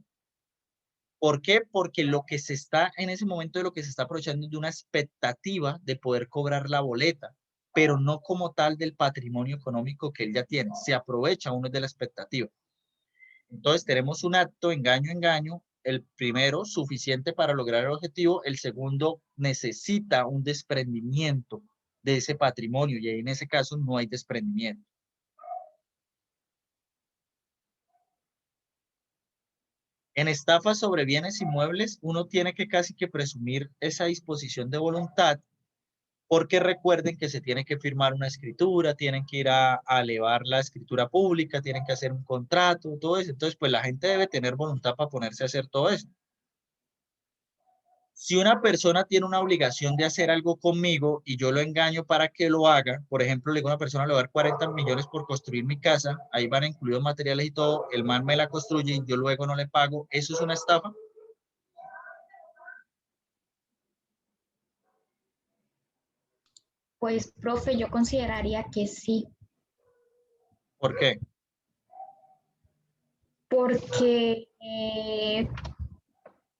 ¿Por qué? Porque lo que se está en ese momento de lo que se está aprovechando es de una expectativa de poder cobrar la boleta, pero no como tal del patrimonio económico que él ya tiene. Se aprovecha uno de la expectativa. Entonces tenemos un acto engaño, el primero suficiente para lograr el objetivo, el segundo necesita un desprendimiento de ese patrimonio y ahí en ese caso no hay desprendimiento. En estafas sobre bienes inmuebles, uno tiene que casi que presumir esa disposición de voluntad, porque recuerden que se tiene que firmar una escritura, tienen que ir a elevar la escritura pública, tienen que hacer un contrato, todo eso. Entonces, pues la gente debe tener voluntad para ponerse a hacer todo eso. Si una persona tiene una obligación de hacer algo conmigo y yo lo engaño para que lo haga, por ejemplo, le digo a una persona, le voy a dar 40 millones por construir mi casa, ahí van incluidos materiales y todo, el man me la construye y yo luego no le pago, ¿eso es una estafa? Pues, profe, yo consideraría que sí, ¿Por qué? porque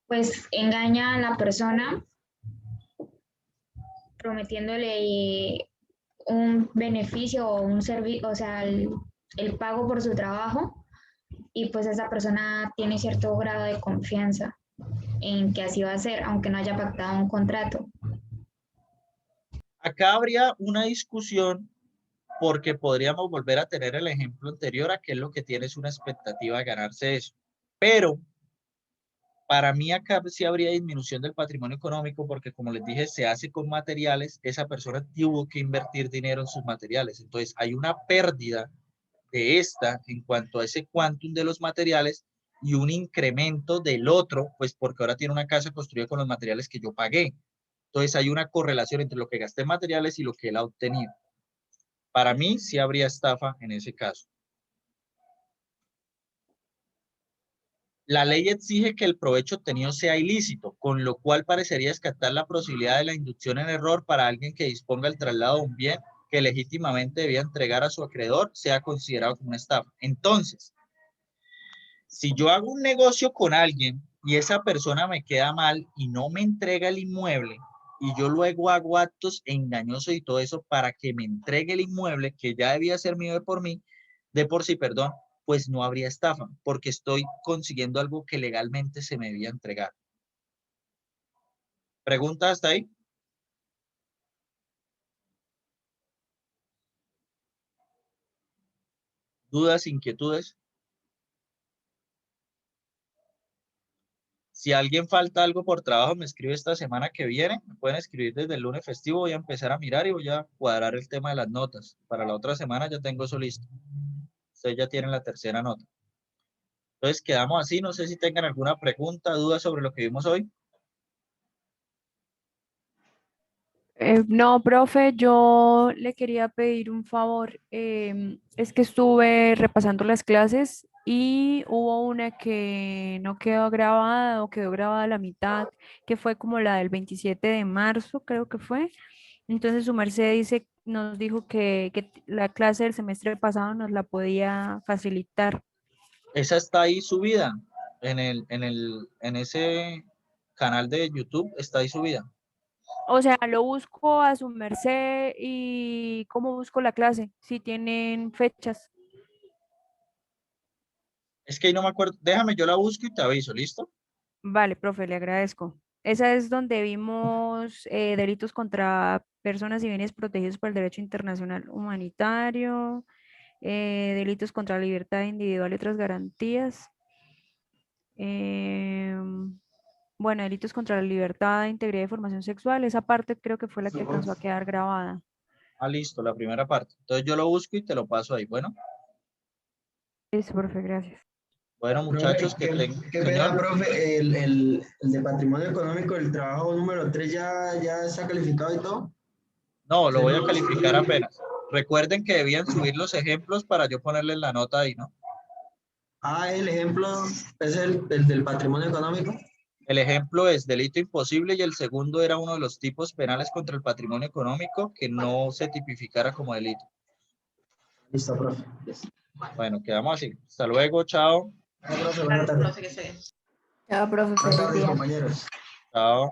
pues engaña a la persona prometiéndole un beneficio o un servicio, o sea, el pago por su trabajo, y pues esa persona tiene cierto grado de confianza en que así va a ser, aunque no haya pactado un contrato. Acá habría una discusión porque podríamos volver a tener el ejemplo anterior, a que es lo que tiene es una expectativa de ganarse eso. Pero para mí acá sí habría disminución del patrimonio económico porque, como les dije, se hace con materiales, esa persona tuvo que invertir dinero en sus materiales. Entonces hay una pérdida de esta en cuanto a ese quantum de los materiales y un incremento del otro, pues porque ahora tiene una casa construida con los materiales que yo pagué. Entonces hay una correlación entre lo que gasté en materiales y lo que él ha obtenido. Para mí sí habría estafa en ese caso. La ley exige que el provecho obtenido sea ilícito, con lo cual parecería descartar la posibilidad de la inducción en error para alguien que disponga el traslado de un bien que legítimamente debía entregar a su acreedor, sea considerado como una estafa. Entonces, si yo hago un negocio con alguien y esa persona me queda mal y no me entrega el inmueble, y yo luego hago actos engañosos y todo eso para que me entregue el inmueble que ya debía ser mío de por sí, perdón, pues no habría estafa, porque estoy consiguiendo algo que legalmente se me debía entregar. ¿Preguntas hasta ahí? ¿Dudas, inquietudes? Si alguien falta algo por trabajo, me escribe esta semana que viene. Me pueden escribir desde el lunes festivo. Voy a empezar a mirar y voy a cuadrar el tema de las notas. Para la otra semana ya tengo eso listo. Ustedes ya tienen la tercera nota. Entonces quedamos así. No sé si tengan alguna pregunta, duda sobre lo que vimos hoy. No, profe, yo le quería pedir un favor. Es que estuve repasando las clases y hubo una que no quedó grabada o quedó grabada a la mitad, que fue como la del 27 de marzo, creo que fue. Entonces su merced nos dijo que la clase del semestre pasado nos la podía facilitar. Esa está ahí subida. En ese canal de YouTube está ahí subida. O sea, lo busco a su merced y ¿cómo busco la clase? Si tienen fechas. Es que ahí no me acuerdo. Déjame, yo la busco y te aviso, ¿listo? Vale, profe, le agradezco. Esa es donde vimos delitos contra personas y bienes protegidos por el derecho internacional humanitario, delitos contra la libertad individual y otras garantías. Bueno, delitos contra la libertad, integridad y formación sexual. Esa parte creo que fue la que alcanzó a quedar grabada. Ah, listo, la primera parte. Entonces yo lo busco y te lo paso ahí. Bueno, Eso, profe, gracias. bueno, muchachos, Profe, qué pena, señor. profe, el de patrimonio económico, el trabajo número 3 ya está calificado y todo. No, lo voy a calificar apenas. Recuerden que debían subir los ejemplos para yo ponerles la nota ahí, ¿no? Ah, el ejemplo es el del patrimonio económico. El ejemplo es delito imposible y el segundo era uno de los tipos penales contra el patrimonio económico que no se tipificara como delito. Listo, profe. Bueno, quedamos así. Hasta luego, chao. Profe, buena Claro, tarde. profe, que se ve. Chao, profe, Buenas feliz tardes, día. compañeros. Chao.